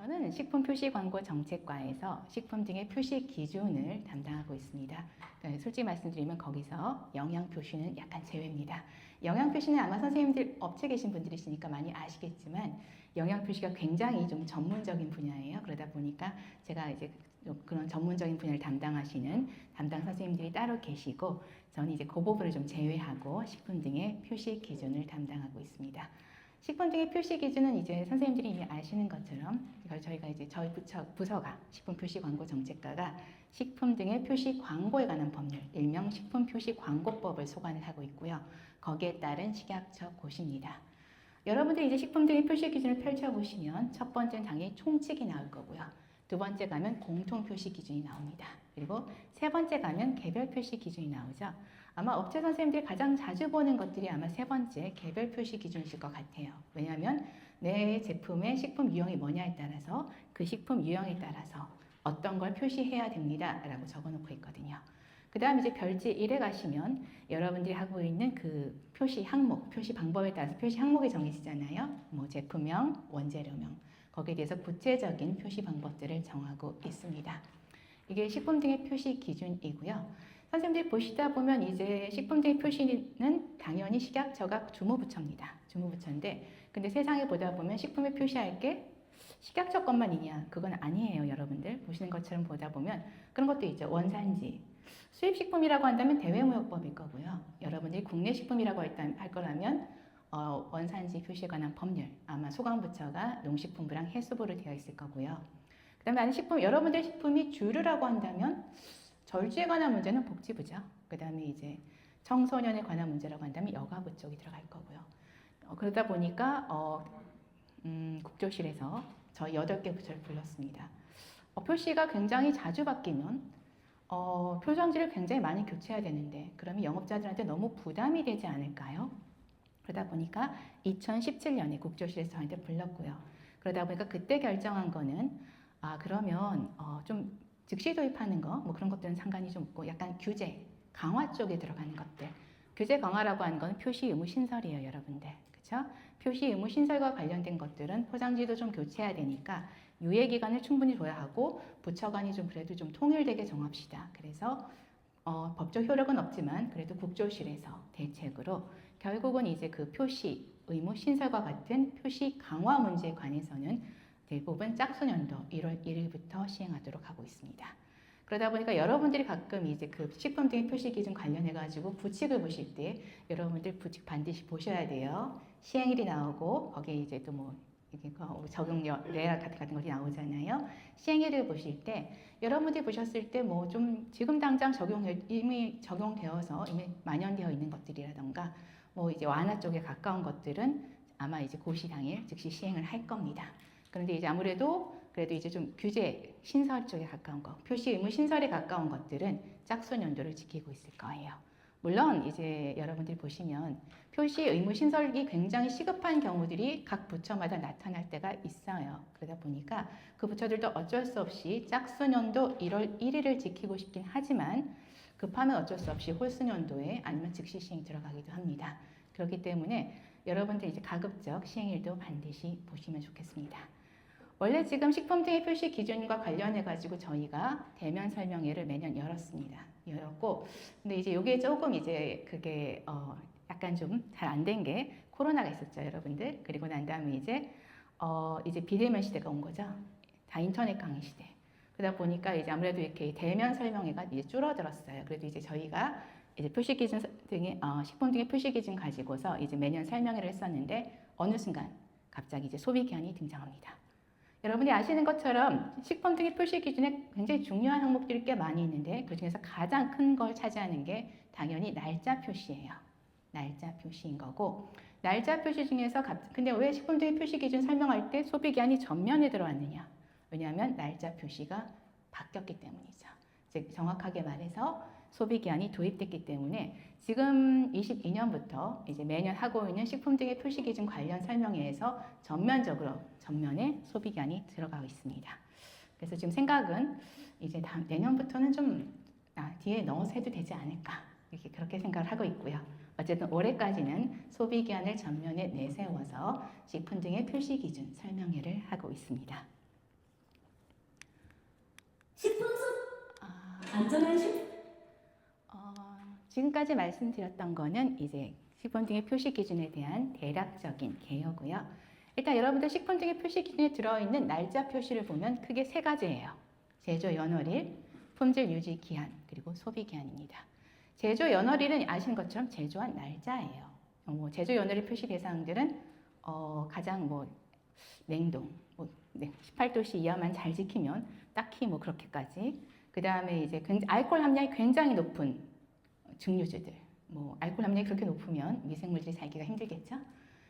저는 식품표시광고정책과에서 식품 등의 표시 기준을 담당하고 있습니다. 솔직히 말씀드리면 거기서 영양 표시는 약간 제외입니다. 영양 표시는 아마 선생님들 업체 계신 분들이시니까 많이 아시겠지만 영양 표시가 굉장히 좀 전문적인 분야예요. 그러다 보니까 제가 이제 그런 전문적인 분야를 담당하시는 담당 선생님들이 따로 계시고 저는 이제 그 부분을 좀 제외하고 식품 등의 표시 기준을 담당하고 있습니다. 식품 등의 표시 기준은 이제 선생님들이 이미 아시는 것처럼 저희가 이제 저희 부서가 식품표시광고정책과가 식품 등의 표시 광고에 관한 법률, 일명 식품표시광고법을 소관을 하고 있고요. 거기에 따른 식약처 고시입니다. 여러분들이 이제 식품 등의 표시 기준을 펼쳐보시면 첫 번째는 당연히 총칙이 나올 거고요. 두 번째 가면 공통 표시 기준이 나옵니다. 그리고 세 번째 가면 개별 표시 기준이 나오죠. 아마 업체 선생님들이 가장 자주 보는 것들이 아마 세 번째 개별 표시 기준이실 것 같아요. 왜냐하면 내 제품의 식품 유형이 뭐냐에 따라서 그 식품 유형에 따라서 어떤 걸 표시해야 됩니다 라고 적어놓고 있거든요. 그 다음 이제 별지 1에 가시면 여러분들이 하고 있는 그 표시 항목, 표시 방법에 따라서 표시 항목이 정해지잖아요. 뭐 제품명, 원재료명. 거기에 대해서 구체적인 표시 방법들을 정하고 있습니다. 이게 식품 등의 표시 기준이고요. 선생님들이 보시다 보면 이제 식품 등의 표시는 당연히 식약처가 주무부처입니다. 주무부처인데 근데 세상에 보다 보면 식품에 표시할 게 식약처 것만이냐? 그건 아니에요, 여러분들. 보시는 것처럼 보다 보면 그런 것도 있죠. 원산지. 수입식품이라고 한다면 대외무역법일 거고요. 여러분들이 국내식품이라고 할 거라면 원산지 표시에 관한 법률, 아마 소관부처가 농식품부랑 해수부로 되어 있을 거고요. 그 다음에 아는 식품, 여러분들 식품이 주류라고 한다면 절주에 관한 문제는 복지부죠. 그 다음에 이제 청소년에 관한 문제라고 한다면 여가부 쪽이 들어갈 거고요. 그러다 보니까 국조실에서 저희 8개 부처를 불렀습니다. 표시가 굉장히 자주 바뀌면 표정지를 굉장히 많이 교체해야 되는데 그러면 영업자들한테 너무 부담이 되지 않을까요? 그러다 보니까 2017년에 국조실에서 저한테 불렀고요. 그러다 보니까 그때 결정한 거는 그러면 좀 즉시 도입하는 거 뭐 그런 것들은 상관이 좀 없고 약간 규제 강화 쪽에 들어가는 것들. 규제 강화라고 하는 건 표시 의무 신설이에요, 여러분들. 그렇죠? 표시 의무 신설과 관련된 것들은 포장지도 좀 교체해야 되니까 유예 기간을 충분히 둬야 하고 부처 간이 좀 그래도 좀 통일되게 정합시다. 그래서 법적 효력은 없지만 그래도 국조실에서 대책으로 결국은 이제 그 표시 의무 신설과 같은 표시 강화 문제에 관해서는 대부분 짝수년도 1월 1일부터 시행하도록 하고 있습니다. 그러다 보니까 여러분들이 가끔 이제 그 식품 등의 표시 기준 관련해 가지고 부칙을 보실 때 여러분들 부칙 반드시 보셔야 돼요. 시행일이 나오고 거기에 이제 또 뭐 이게 적용력 레알 같은 것이 나오잖아요. 시행일을 보실 때 여러분들이 보셨을 때 뭐 좀 지금 당장 이미 적용되어서 이미 만연되어 있는 것들이라던가 뭐 이제 완화 쪽에 가까운 것들은 아마 이제 고시 당일 즉시 시행을 할 겁니다. 그런데 이제 아무래도 그래도 이제 좀 규제 신설 쪽에 가까운 거, 표시 의무 신설에 가까운 것들은 짝수년도를 지키고 있을 거예요. 물론 이제 여러분들이 보시면 표시 의무 신설이 굉장히 시급한 경우들이 각 부처마다 나타날 때가 있어요. 그러다 보니까 그 부처들도 어쩔 수 없이 짝수년도 1월 1일을 지키고 싶긴 하지만 급하면 어쩔 수 없이 홀수년도에 아니면 즉시 시행 들어가기도 합니다. 그렇기 때문에 여러분들 이제 가급적 시행일도 반드시 보시면 좋겠습니다. 원래 지금 식품 등의 표시 기준과 관련해 가지고 저희가 대면 설명회를 매년 열었고 근데 이제 요게 조금 이제 그게 약간 좀 잘 안 된 게 코로나가 있었죠, 여러분들. 그리고 난 다음에 이제 비대면 시대가 온 거죠. 다 인터넷 강의 시대. 그러다 보니까 이제 아무래도 이렇게 대면 설명회가 이제 줄어들었어요. 그래도 이제 저희가 이제 표시 기준 등의 식품 등의 표시 기준 가지고서 이제 매년 설명회를 했었는데 어느 순간 갑자기 이제 소비 기한이 등장합니다. 여러분이 아시는 것처럼 식품 등의 표시 기준에 굉장히 중요한 항목들이 꽤 많이 있는데 그 중에서 가장 큰 걸 차지하는 게 당연히 날짜 표시예요. 날짜 표시인 거고 날짜 표시 중에서 근데 왜 식품 등의 표시 기준 설명할 때 소비 기한이 전면에 들어왔느냐? 왜냐하면 날짜 표시가 바뀌었기 때문이죠. 즉 정확하게 말해서 소비 기한이 도입됐기 때문에 지금 22년부터 이제 매년 하고 있는 식품 등의 표시 기준 관련 설명회에서 전면에 소비 기한이 들어가고 있습니다. 그래서 지금 생각은 이제 내년부터는 좀 뒤에 넣어서 해도 되지 않을까 이렇게 그렇게 생각을 하고 있고요. 어쨌든 올해까지는 소비 기한을 전면에 내세워서 식품 등의 표시 기준 설명회를 하고 있습니다. 안전한 식품. 지금까지 말씀드렸던 거는 이제 식품 등의 표시 기준에 대한 대략적인 개요고요. 일단 여러분들 식품 등의 표시 기준에 들어있는 날짜 표시를 보면 크게 세 가지예요. 제조 연월일, 품질 유지 기한, 그리고 소비 기한입니다. 제조 연월일은 아시는 것처럼 제조한 날짜예요. 제조 연월일 표시 대상들은 가장 냉동, 18도씨 이하만 잘 지키면 딱히 그렇게까지. 그 다음에 이제 알코올 함량이 굉장히 높은 증류주들, 알코올 함량이 그렇게 높으면 미생물들이 살기가 힘들겠죠.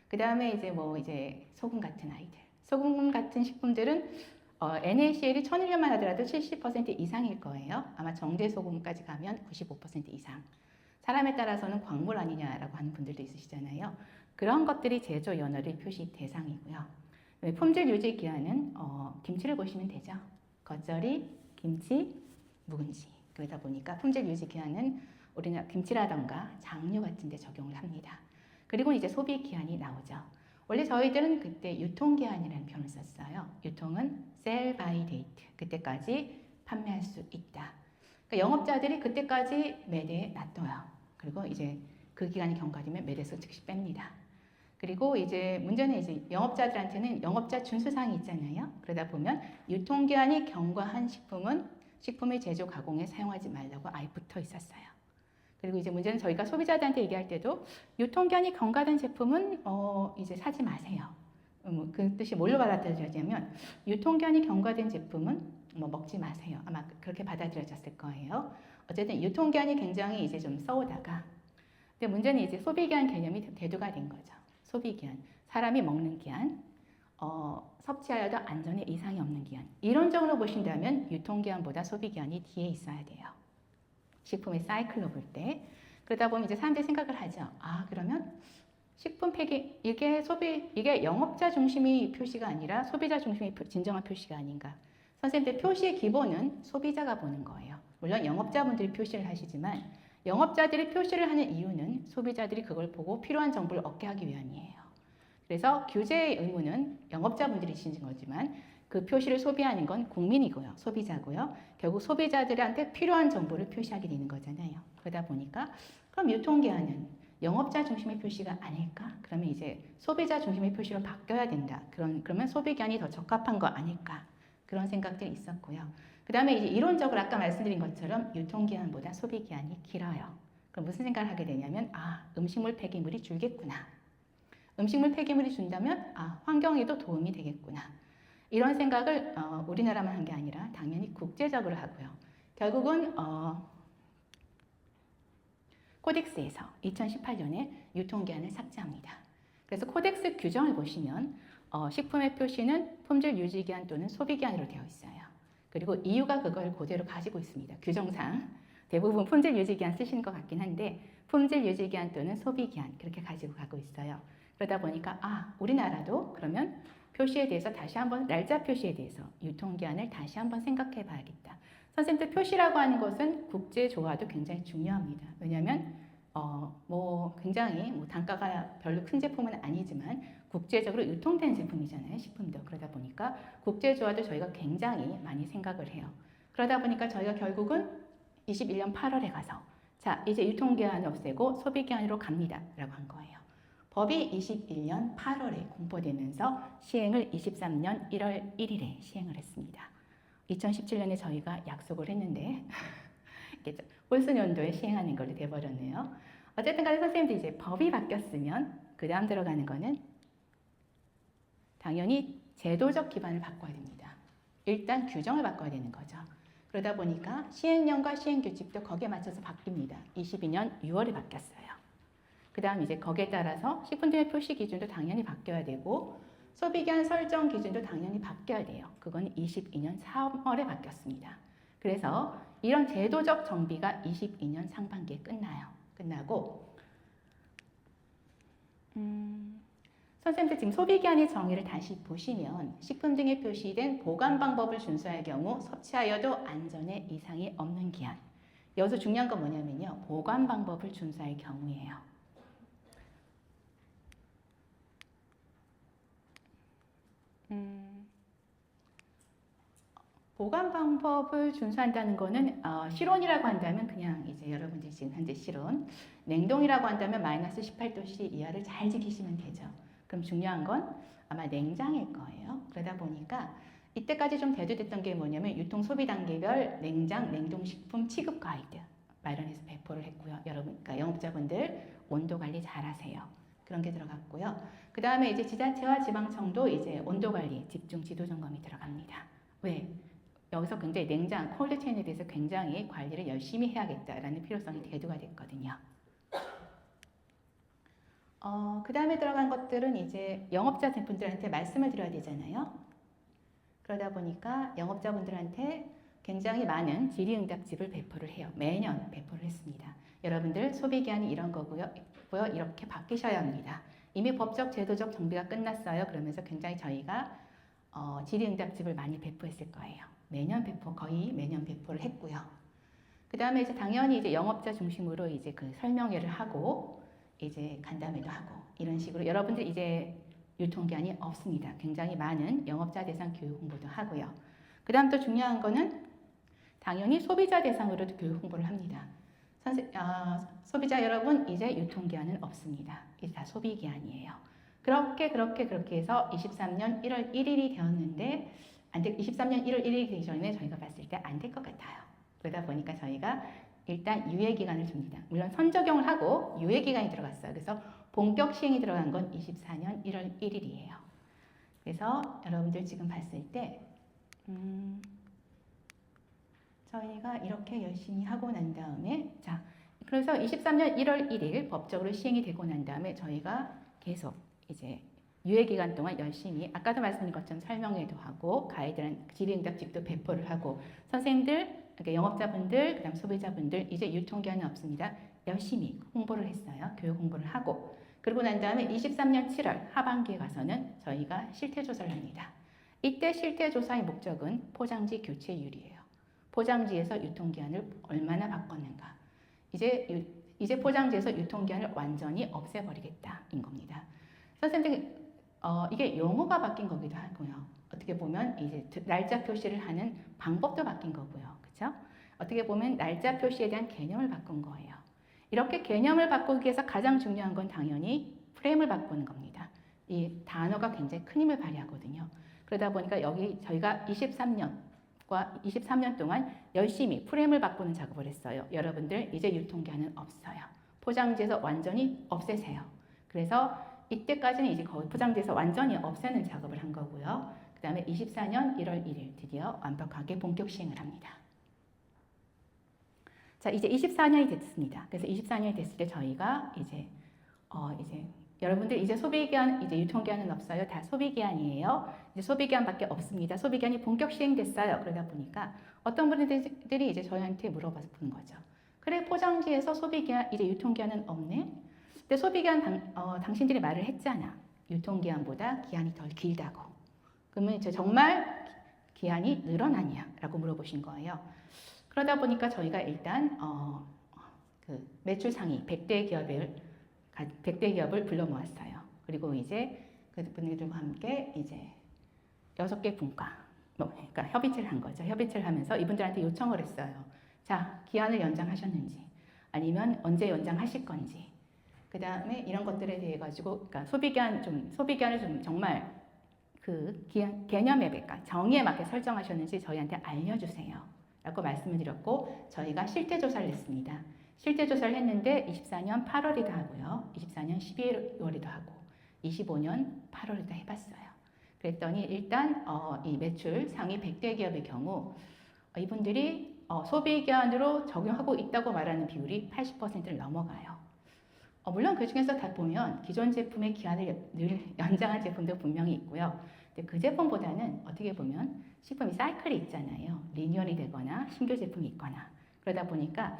그 다음에 이제 소금 같은 아이들, 소금 같은 식품들은 NaCl이 1000일년만 하더라도 70% 이상일 거예요. 아마 정제 소금까지 가면 95% 이상. 사람에 따라서는 광물 아니냐라고 하는 분들도 있으시잖아요. 그런 것들이 제조 연월일 표시 대상이고요. 품질 유지 기한은 김치를 보시면 되죠. 겉절이, 김치, 묵은지. 그러다 보니까 품질 유지 기한은 우리나라 김치라던가 장류 같은 데 적용을 합니다. 그리고 이제 소비 기한이 나오죠. 원래 저희들은 그때 유통 기한이라는 표현을 썼어요. 유통은 sell by date. 그때까지 판매할 수 있다. 그러니까 영업자들이 그때까지 매대에 놔둬요. 그리고 이제 그 기간이 경과되면 매대에서 즉시 뺍니다. 그리고 이제 문제는 이제 영업자들한테는 영업자 준수사항이 있잖아요. 그러다 보면 유통기한이 경과한 식품의 제조 가공에 사용하지 말라고 아예 붙어 있었어요. 그리고 이제 문제는 저희가 소비자들한테 얘기할 때도 유통기한이 경과된 제품은 이제 사지 마세요. 그 뜻이 뭘로 받아들여지냐면 유통기한이 경과된 제품은 먹지 마세요. 아마 그렇게 받아들여졌을 거예요. 어쨌든 유통기한이 굉장히 이제 좀 써오다가 근데 문제는 이제 소비기한 개념이 대두가 된 거죠. 소비기한, 사람이 먹는 기한, 섭취하여도 안전에 이상이 없는 기한. 이론적으로 보신다면 유통기한보다 소비기한이 뒤에 있어야 돼요. 식품의 사이클로 볼 때. 그러다 보면 이제 사람들이 생각을 하죠. 그러면 식품 폐기, 이게 영업자 중심의 표시가 아니라 소비자 중심의 진정한 표시가 아닌가. 선생님들 표시의 기본은 소비자가 보는 거예요. 물론 영업자분들이 표시를 하시지만 영업자들이 표시를 하는 이유는 소비자들이 그걸 보고 필요한 정보를 얻게 하기 위함이에요. 그래서 규제의 의무는 영업자분들이 지닌 거지만 그 표시를 소비하는 건 국민이고요. 소비자고요. 결국 소비자들한테 필요한 정보를 표시하게 되는 거잖아요. 그러다 보니까 그럼 유통기한은 영업자 중심의 표시가 아닐까? 그러면 이제 소비자 중심의 표시로 바뀌어야 된다. 그러면 소비기한이 더 적합한 거 아닐까? 그런 생각들이 있었고요. 그 다음에 이제 이론적으로 아까 말씀드린 것처럼 유통기한보다 소비기한이 길어요. 그럼 무슨 생각을 하게 되냐면 음식물 폐기물이 줄겠구나. 음식물 폐기물이 준다면 환경에도 도움이 되겠구나. 이런 생각을 우리나라만 한 게 아니라 당연히 국제적으로 하고요. 결국은 코덱스에서 2018년에 유통기한을 삭제합니다. 그래서 코덱스 규정을 보시면 식품의 표시는 품질 유지기한 또는 소비기한으로 되어 있어요. 그리고 EU가 그걸 그대로 가지고 있습니다. 규정상 대부분 품질 유지기한 쓰시는 것 같긴 한데 품질 유지기한 또는 소비기한 그렇게 가지고 가고 있어요. 그러다 보니까 우리나라도 그러면 표시에 대해서 다시 한번 날짜 표시에 대해서 유통기한을 다시 한번 생각해 봐야겠다. 선생님들 표시라고 하는 것은 국제 조화도 굉장히 중요합니다. 왜냐하면 굉장히 단가가 별로 큰 제품은 아니지만 국제적으로 유통된 제품이잖아요. 식품도. 그러다 보니까 국제 조화도 저희가 굉장히 많이 생각을 해요. 그러다 보니까 저희가 결국은 21년 8월에 가서 자 이제 유통기한을 없애고 소비기한으로 갑니다. 라고 한 거예요. 법이 21년 8월에 공포되면서 시행을 23년 1월 1일에 시행을 했습니다. 2017년에 저희가 약속을 했는데 홀수년도에 시행하는 걸로 돼버렸네요. 어쨌든 간에 선생님들 이제 법이 바뀌었으면 그 다음 들어가는 거는 당연히 제도적 기반을 바꿔야 됩니다. 일단 규정을 바꿔야 되는 거죠. 그러다 보니까 시행령과 시행규칙도 거기에 맞춰서 바뀝니다. 22년 6월에 바뀌었어요. 그 다음 이제 거기에 따라서 식품 등의 표시 기준도 당연히 바뀌어야 되고 소비기한 설정 기준도 당연히 바뀌어야 돼요. 그건 22년 3월에 바뀌었습니다. 그래서 이런 제도적 정비가 22년 상반기에 끝나고 선생님들 지금 소비기한의 정의를 다시 보시면 식품 등에 표시된 보관 방법을 준수할 경우 섭취하여도 안전에 이상이 없는 기한. 여기서 중요한 건 뭐냐면요. 보관 방법을 준수할 경우예요. 보관 방법을 준수한다는 거는 실온이라고 한다면 그냥 이제 여러분들이 지금 현재 실온, 냉동이라고 한다면 마이너스 18도씨 이하를 잘 지키시면 되죠. 그럼 중요한 건 아마 냉장일 거예요. 그러다 보니까 이때까지 좀 대두됐던 게 뭐냐면 유통 소비 단계별 냉장, 냉동식품 취급 가이드 마련해서 배포를 했고요. 여러분, 그러니까 영업자분들 온도 관리 잘 하세요. 그런 게 들어갔고요. 그 다음에 이제 지자체와 지방청도 이제 온도 관리 집중 지도 점검이 들어갑니다. 왜? 여기서 굉장히 냉장, 콜드 체인에 대해서 굉장히 관리를 열심히 해야겠다라는 필요성이 대두가 됐거든요. 그 다음에 들어간 것들은 이제 영업자분들한테 말씀을 드려야 되잖아요. 그러다 보니까 영업자분들한테 굉장히 많은 질의응답집을 배포를 해요. 매년 배포를 했습니다. 여러분들 소비기한이 이런 거고요. 이렇게 바뀌셔야 합니다. 이미 법적, 제도적 정비가 끝났어요. 그러면서 굉장히 저희가 질의응답집을 많이 배포했을 거예요. 거의 매년 배포를 했고요. 그 다음에 이제 당연히 이제 영업자 중심으로 이제 그 설명회를 하고 이제 간담회도 하고 이런 식으로 여러분들 이제 유통기한이 없습니다. 굉장히 많은 영업자 대상 교육 홍보도 하고요. 그 다음 또 중요한 거는 당연히 소비자 대상으로도 교육 홍보를 합니다. 소비자 여러분 이제 유통기한은 없습니다. 이제 다 소비기한이에요. 그렇게 해서 23년 1월 1일이 되었는데 23년 1월 1일이 되기 전에 저희가 봤을 때 안 될 것 같아요. 그러다 보니까 저희가 일단 유예기간을 줍니다. 물론 선적용을 하고 유예기간이 들어갔어요. 그래서 본격 시행이 들어간 건 24년 1월 1일이에요. 그래서 여러분들 지금 봤을 때 저희가 이렇게 열심히 하고 난 다음에 그래서 23년 1월 1일 법적으로 시행이 되고 난 다음에 저희가 계속 이제 유예기간 동안 열심히 아까도 말씀드린 것처럼 설명회도 하고 가이드라인 질의응답집도 배포를 하고 선생님들, 그러니까 영업자분들, 그다음 소비자분들 이제 유통기한은 없습니다. 열심히 홍보를 했어요. 교육 홍보를 하고 그리고 난 다음에 23년 7월 하반기에 가서는 저희가 실태조사를 합니다. 이때 실태조사의 목적은 포장지 교체율이에요. 포장지에서 유통기한을 얼마나 바꿨는가. 이제 포장지에서 유통기한을 완전히 없애버리겠다인 겁니다. 선생님들 이게 용어가 바뀐 거기도 하고요. 어떻게 보면 이제 날짜 표시를 하는 방법도 바뀐 거고요. 그렇죠? 어떻게 보면 날짜 표시에 대한 개념을 바꾼 거예요. 이렇게 개념을 바꾸기 위해서 가장 중요한 건 당연히 프레임을 바꾸는 겁니다. 이 단어가 굉장히 큰 힘을 발휘하거든요. 그러다 보니까 여기 저희가 23년 동안 열심히 프레임을 바꾸는 작업을 했어요. 여러분들 이제 유통기한은 없어요. 포장지에서 완전히 없애세요. 그래서 이때까지는 이제 거의 포장지에서 완전히 없애는 작업을 한 거고요. 그 다음에 24년 1월 1일 드디어 완벽하게 본격 시행을 합니다. 자, 이제 24년이 됐습니다. 그래서 24년이 됐을 때 저희가 이제 여러분들 이제 소비기한, 이제 유통기한은 없어요. 다 소비기한이에요. 이제 소비기한밖에 없습니다. 소비기한이 본격 시행됐어요. 그러다 보니까 어떤 분들이 이제 저희한테 물어봐서 보는 거죠. 그래, 포장지에서 소비기한, 이제 유통기한은 없네? 근데 소비기한 당신들이 말을 했잖아. 유통기한보다 기한이 덜 길다고. 그러면 이제 정말 기한이 늘어나냐? 라고 물어보신 거예요. 그러다 보니까 저희가 일단 그 매출 상위 100대 기업을 불러 모았어요. 그리고 이제 그분들과 함께 이제 6개 분과 그러니까 협의체를 한 거죠. 협의체를 하면서 이분들한테 요청을 했어요. 자, 기한을 연장하셨는지 아니면 언제 연장하실 건지 그 다음에 이런 것들에 대해 가지고 그러니까 소비기한을 좀 정말 그 개념에 그러니까 정의에 맞게 설정하셨는지 저희한테 알려주세요. 라고 말씀을 드렸고 저희가 실태조사를 했습니다. 실태조사를 했는데 24년 8월에도 하고요. 24년 12월에도 하고 25년 8월에도 해봤어요. 그랬더니 일단 이 매출 상위 100대 기업의 경우 이분들이 소비기한으로 적용하고 있다고 말하는 비율이 80%를 넘어가요. 물론 그 중에서 다 보면 기존 제품의 기한을 늘 연장한 제품도 분명히 있고요. 근데 그 제품보다는 어떻게 보면 식품이 사이클이 있잖아요. 리뉴얼이 되거나 신규 제품이 있거나 그러다 보니까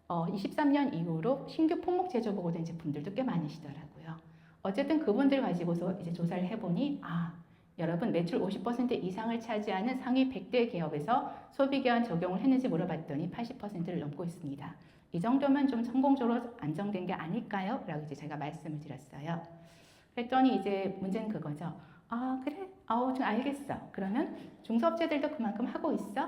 23년 이후로 신규 품목 제조 보고된 제품들도 꽤 많으시더라고요. 어쨌든 그분들 가지고서 이제 조사를 해보니 여러분 매출 50% 이상을 차지하는 상위 100대 기업에서 소비기한 적용을 했는지 물어봤더니 80%를 넘고 있습니다. 이 정도면 좀 성공적으로 안정된 게 아닐까요? 라고 이제 제가 말씀을 드렸어요. 그랬더니 이제 문제는 그거죠. 아, 그래? 좀 알겠어. 그러면 중소업체들도 그만큼 하고 있어?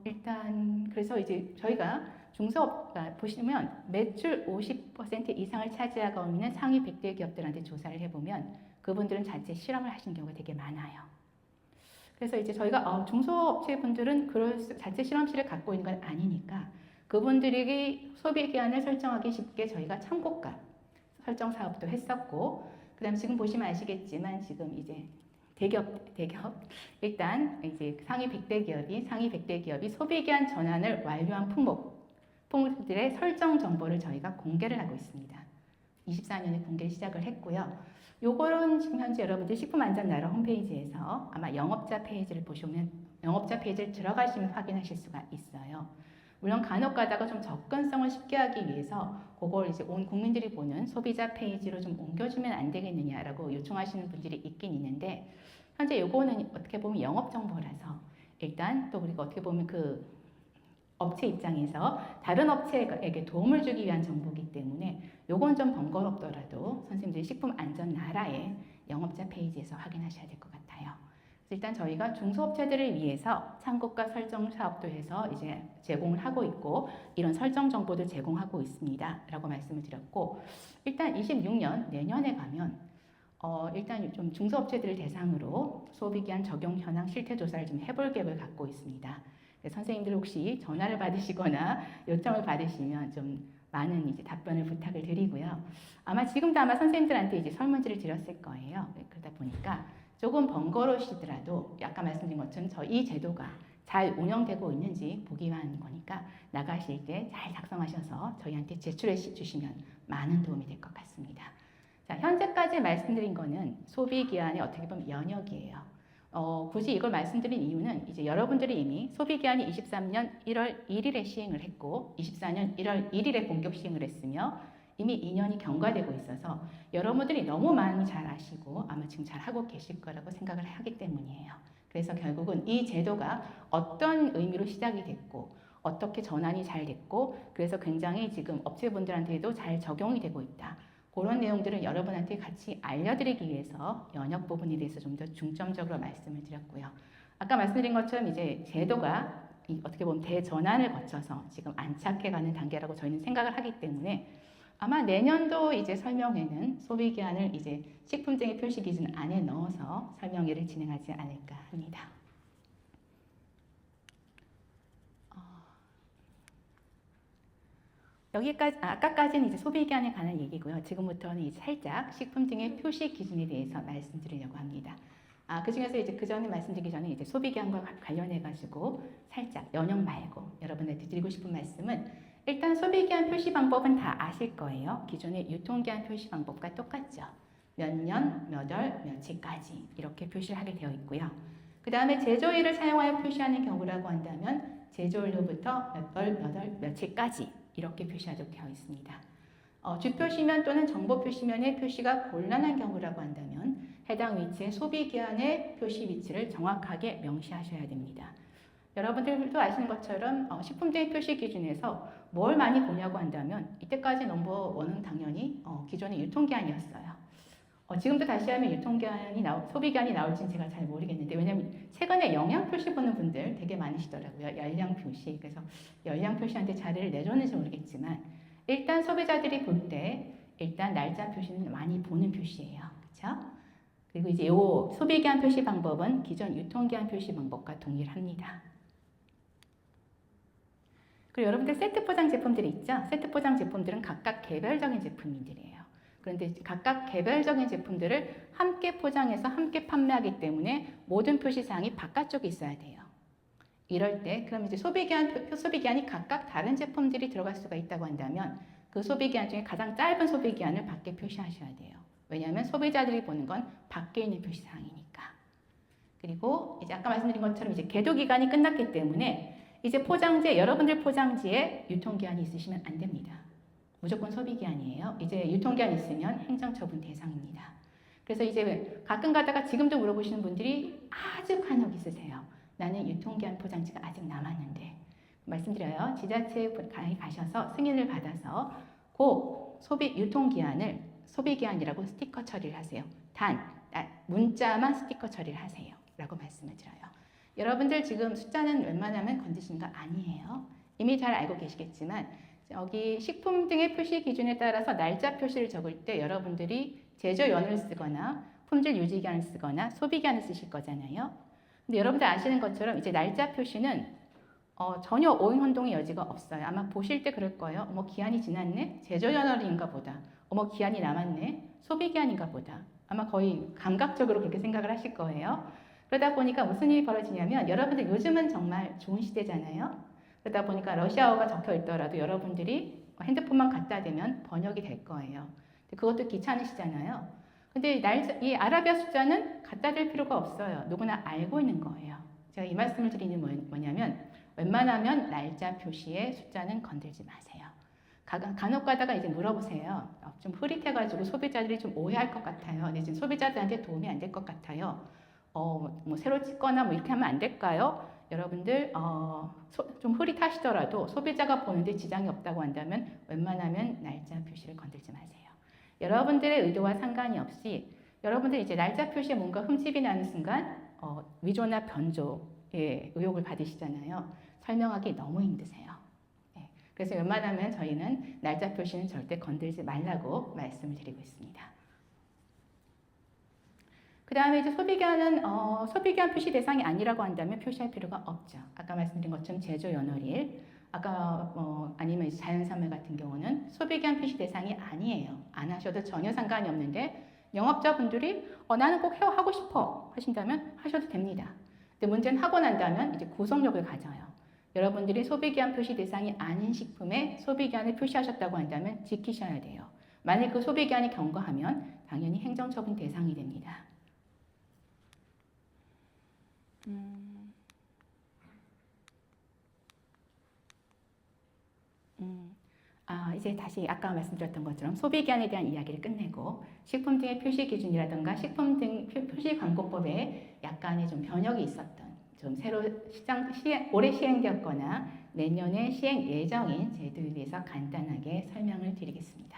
일단 그래서 이제 저희가 중소업 보시면 매출 50% 이상을 차지하고 있는 상위 100대 기업들한테 조사를 해보면 그분들은 자체 실험을 하신 경우가 되게 많아요. 그래서 이제 저희가 중소업체분들은 자체 실험실을 갖고 있는 건 아니니까 그분들에게 소비 기한을 설정하기 쉽게 저희가 참고가 설정 사업도 했었고, 그다음 지금 보시면 아시겠지만 지금 이제 대기업 일단 이제 상위 100대 기업이 소비 기한 전환을 완료한 품목들의 설정 정보를 저희가 공개를 하고 있습니다. 24년에 공개를 시작을 했고요. 요거는 지금 현재 여러분들 식품안전나라 홈페이지에서 아마 영업자 페이지를 보시면 영업자 페이지를 들어가시면 확인하실 수가 있어요. 물론 간혹 가다가 좀 접근성을 쉽게 하기 위해서 그걸 이제 온 국민들이 보는 소비자 페이지로 좀 옮겨주면 안 되겠느냐라고 요청하시는 분들이 있긴 있는데, 현재 요거는 어떻게 보면 영업 정보라서 일단 또 우리가 어떻게 보면 그 업체 입장에서 다른 업체에게 도움을 주기 위한 정보이기 때문에 요건 좀 번거롭더라도 선생님들이 식품안전나라의 영업자 페이지에서 확인하셔야 될 것 같아요. 일단 저희가 중소업체들을 위해서 참고가 설정 사업도 해서 이제 제공을 하고 있고 이런 설정 정보도 제공하고 있습니다 라고 말씀을 드렸고, 일단 26년 내년에 가면 일단 좀 중소업체들을 대상으로 소비기한 적용 현황 실태 조사를 좀 해볼 계획을 갖고 있습니다. 선생님들 혹시 전화를 받으시거나 요청을 받으시면 좀 많은 이제 답변을 부탁을 드리고요. 아마 지금도 아마 선생님들한테 이제 설문지를 드렸을 거예요. 그러다 보니까 조금 번거로우시더라도 아까 말씀드린 것처럼 이 제도가 잘 운영되고 있는지 보기 위한 거니까 나가실 때 잘 작성하셔서 저희한테 제출해 주시면 많은 도움이 될 것 같습니다. 자, 현재까지 말씀드린 거는 소비기한의 어떻게 보면 연역이에요. 굳이 이걸 말씀드린 이유는 이제 여러분들이 이미 소비기한이 23년 1월 1일에 시행을 했고 24년 1월 1일에 본격 시행을 했으며 이미 2년이 경과되고 있어서 여러분들이 너무 많이 잘 아시고 아마 지금 잘 하고 계실 거라고 생각을 하기 때문이에요. 그래서 결국은 이 제도가 어떤 의미로 시작이 됐고 어떻게 전환이 잘 됐고 그래서 굉장히 지금 업체분들한테도 잘 적용이 되고 있다. 그런 내용들을 여러분한테 같이 알려드리기 위해서 연역 부분에 대해서 좀 더 중점적으로 말씀을 드렸고요. 아까 말씀드린 것처럼 이제 제도가 어떻게 보면 대전환을 거쳐서 지금 안착해가는 단계라고 저희는 생각을 하기 때문에 아마 내년도 이제 설명회는 소비기한을 이제 식품쟁이 표시 기준 안에 넣어서 설명회를 진행하지 않을까 합니다. 여기까지 아까까지는 이제 소비기한에 관한 얘기고요. 지금부터는 이제 살짝 식품쟁이 표시 기준에 대해서 말씀드리려고 합니다. 그 중에서 이제 그 전에 말씀드리기 전에 이제 소비기한과 관련해 가지고 살짝 연역 말고 여러분한테 드리고 싶은 말씀은 일단 소비기한 표시 방법은 다 아실 거예요. 기존의 유통기한 표시 방법과 똑같죠. 몇 년, 몇 월, 며칠까지 이렇게 표시를 하게 되어 있고요. 그 다음에 제조일을 사용하여 표시하는 경우라고 한다면 제조일로부터 몇 월, 몇 월, 며칠까지 이렇게 표시하도록 되어 있습니다. 주표시면 또는 정보표시면의 표시가 곤란한 경우라고 한다면 해당 위치의 소비기한의 표시 위치를 정확하게 명시하셔야 됩니다. 여러분들도 아시는 것처럼 식품쟁이 표시 기준에서 뭘 많이 보냐고 한다면 이때까지 넘버원은 당연히 기존의 유통기한이었어요. 지금도 다시 하면 소비기한이 나올지는 제가 잘 모르겠는데 왜냐하면 최근에 영양 표시 보는 분들 되게 많으시더라고요. 열량 표시. 그래서 열량 표시한테 자리를 내줬는지 모르겠지만 일단 소비자들이 볼 때 일단 날짜 표시는 많이 보는 표시예요. 그렇죠? 그리고 이제 이 소비기한 표시 방법은 기존 유통기한 표시 방법과 동일합니다. 그리고 여러분들 세트 포장 제품들이 있죠? 세트 포장 제품들은 각각 개별적인 제품들이에요. 그런데 각각 개별적인 제품들을 함께 포장해서 함께 판매하기 때문에 모든 표시사항이 바깥쪽에 있어야 돼요. 이럴 때 그럼 이제 소비기한이 각각 다른 제품들이 들어갈 수가 있다고 한다면 그 소비기한 중에 가장 짧은 소비기한을 밖에 표시하셔야 돼요. 왜냐하면 소비자들이 보는 건 밖에 있는 표시사항이니까. 그리고 이제 아까 말씀드린 것처럼 이제 계도기간이 끝났기 때문에 이제 여러분들 포장지에 유통기한이 있으시면 안 됩니다. 무조건 소비기한이에요. 이제 유통기한 있으면 행정처분 대상입니다. 그래서 이제 가끔 가다가 지금도 물어보시는 분들이 아주 간혹 있으세요. 나는 유통기한 포장지가 아직 남았는데 말씀드려요. 지자체에 가셔서 승인을 받아서 그 유통기한을 소비기한이라고 스티커 처리를 하세요. 문자만 스티커 처리를 하세요. 라고 말씀을 드려요. 여러분들 지금 숫자는 웬만하면 건드시는 거 아니에요. 이미 잘 알고 계시겠지만 여기 식품 등의 표시 기준에 따라서 날짜 표시를 적을 때 여러분들이 제조연을 쓰거나 품질 유지기한을 쓰거나 소비기한을 쓰실 거잖아요. 근데 여러분들 아시는 것처럼 이제 날짜 표시는 전혀 오인 혼동의 여지가 없어요. 아마 보실 때 그럴 거예요. 어머 기한이 지났네? 제조연월인가 보다. 어머 기한이 남았네? 소비기한인가 보다. 아마 거의 감각적으로 그렇게 생각을 하실 거예요. 그러다 보니까 무슨 일이 벌어지냐면 여러분들 요즘은 정말 좋은 시대잖아요. 그러다 보니까 러시아어가 적혀 있더라도 여러분들이 핸드폰만 갖다 대면 번역이 될 거예요. 그것도 귀찮으시잖아요. 근데 이 아라비아 숫자는 갖다 댈 필요가 없어요. 누구나 알고 있는 거예요. 제가 이 말씀을 드리는 뭐냐면 웬만하면 날짜 표시에 숫자는 건들지 마세요. 간혹 가다가 이제 물어보세요. 좀 흐릿해가지고 소비자들이 좀 오해할 것 같아요. 근데 지금 소비자들한테 도움이 안 될 것 같아요. 뭐 새로 찍거나 뭐 이렇게 하면 안 될까요? 여러분들 좀 흐릿하시더라도 소비자가 보는데 지장이 없다고 한다면 웬만하면 날짜 표시를 건들지 마세요. 여러분들의 의도와 상관이 없이 여러분들 이제 날짜 표시에 뭔가 흠집이 나는 순간 위조나 변조의 의혹을 받으시잖아요. 설명하기 너무 힘드세요. 네. 그래서 웬만하면 저희는 날짜 표시는 절대 건들지 말라고 말씀을 드리고 있습니다. 그 다음에 이제 소비기한 표시 대상이 아니라고 한다면 표시할 필요가 없죠. 아까 말씀드린 것처럼 제조연월일, 아니면 이제 자연산물 같은 경우는 소비기한 표시 대상이 아니에요. 안 하셔도 전혀 상관이 없는데 영업자분들이 나는 꼭 하고 싶어 하신다면 하셔도 됩니다. 근데 문제는 하고 난다면 이제 구속력을 가져요. 여러분들이 소비기한 표시 대상이 아닌 식품에 소비기한을 표시하셨다고 한다면 지키셔야 돼요. 만약 그 소비기한이 경과하면 당연히 행정처분 대상이 됩니다. 이제 다시 아까 말씀드렸던 것처럼 소비기한에 대한 이야기를 끝내고 식품 등의 표시 기준이라든가 식품 등 표시 광고법에 약간의 좀 변혁이 있었던 좀 새로 올해 시행되었거나 내년에 시행 예정인 제도에 대해서 간단하게 설명을 드리겠습니다.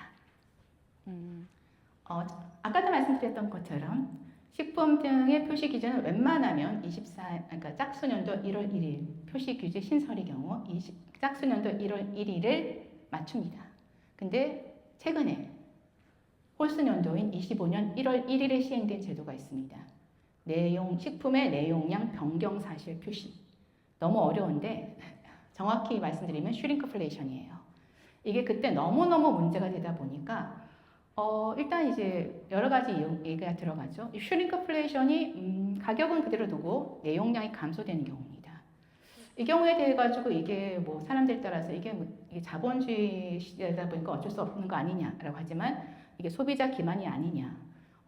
아까도 말씀드렸던 것처럼 식품 등의 표시 기준은 웬만하면 그러니까 짝수년도 1월 1일 표시 규제 신설의 경우 짝수년도 1월 1일을 맞춥니다. 근데 최근에 홀수년도인 25년 1월 1일에 시행된 제도가 있습니다. 식품의 내용량 변경 사실 표시. 너무 어려운데 정확히 말씀드리면 슈링크플레이션이에요. 이게 그때 너무너무 문제가 되다 보니까 일단 이제 여러 가지 얘기가 들어가죠. 슈링크플레이션이 가격은 그대로 두고 내용량이 감소되는 경우입니다. 이 경우에 대해 가지고 이게 뭐 사람들 따라서 이게 자본주의 시대다 보니까 어쩔 수 없는 거 아니냐라고 하지만 이게 소비자 기만이 아니냐.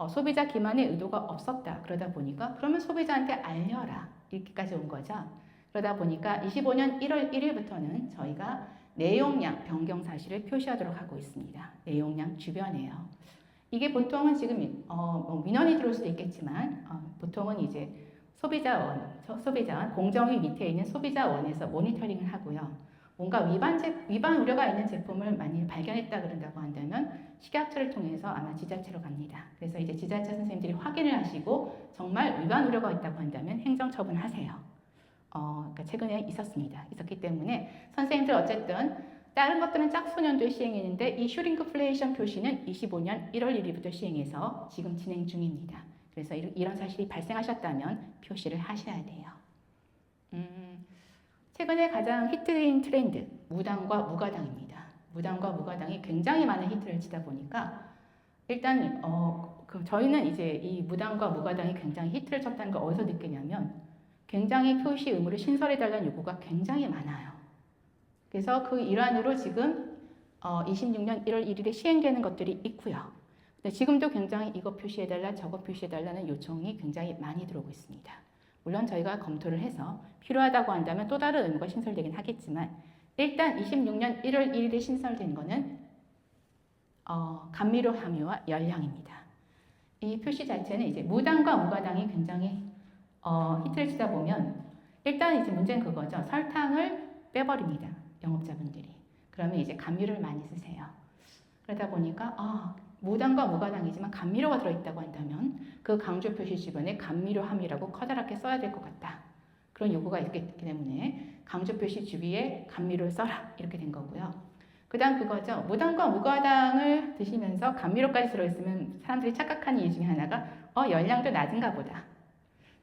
소비자 기만의 의도가 없었다. 그러다 보니까 그러면 소비자한테 알려라. 이렇게까지 온 거죠. 그러다 보니까 25년 1월 1일부터는 저희가 내용량 변경 사실을 표시하도록 하고 있습니다. 내용량 주변에요. 이게 보통은 지금 민원이 들어올 수도 있겠지만 보통은 이제 소비자원 공정위 밑에 있는 소비자원에서 모니터링을 하고요. 뭔가 위반 우려가 있는 제품을 만일 발견했다 그런다고 한다면 식약처를 통해서 아마 지자체로 갑니다. 그래서 이제 지자체 선생님들이 확인을 하시고 정말 위반 우려가 있다고 한다면 행정처분하세요. 그러니까 최근에 있었기 때문에 선생님들 어쨌든 다른 것들은 짝수년도에 시행했는데 이 슈링크플레이션 표시는 25년 1월 1일부터 시행해서 지금 진행 중입니다. 그래서 이런 사실이 발생하셨다면 표시를 하셔야 돼요. 최근에 가장 히트인 트렌드, 무당과 무가당입니다. 무당과 무가당이 굉장히 많은 히트를 치다 보니까 일단 저희는 이제 이 무당과 무가당이 굉장히 히트를 쳤다는 걸 어디서 느끼냐면 굉장히 표시 의무를 신설해달라는 요구가 굉장히 많아요. 그래서 그 일환으로 지금 26년 1월 1일에 시행되는 것들이 있고요. 근데 지금도 굉장히 이거 표시해달라 저거 표시해달라는 요청이 굉장히 많이 들어오고 있습니다. 물론 저희가 검토를 해서 필요하다고 한다면 또 다른 의무가 신설되긴 하겠지만 일단 26년 1월 1일에 신설된 거는 감미료 함유와 열량입니다. 이 표시 자체는 이제 무당과 무가당이 굉장히 히트를 치다 보면 일단 이제 문제는 그거죠. 설탕을 빼버립니다. 영업자분들이. 그러면 이제 감미료를 많이 쓰세요. 그러다 보니까 무당과 무가당이지만 감미료가 들어있다고 한다면 그 강조 표시 주변에 감미료 함유라고 커다랗게 써야 될 것 같다. 그런 요구가 있기 때문에 강조 표시 주위에 감미료를 써라 이렇게 된 거고요. 그 다음 그거죠. 무당과 무가당을 드시면서 감미료까지 들어있으면 사람들이 착각하는 이유 중에 하나가 열량도 낮은가 보다.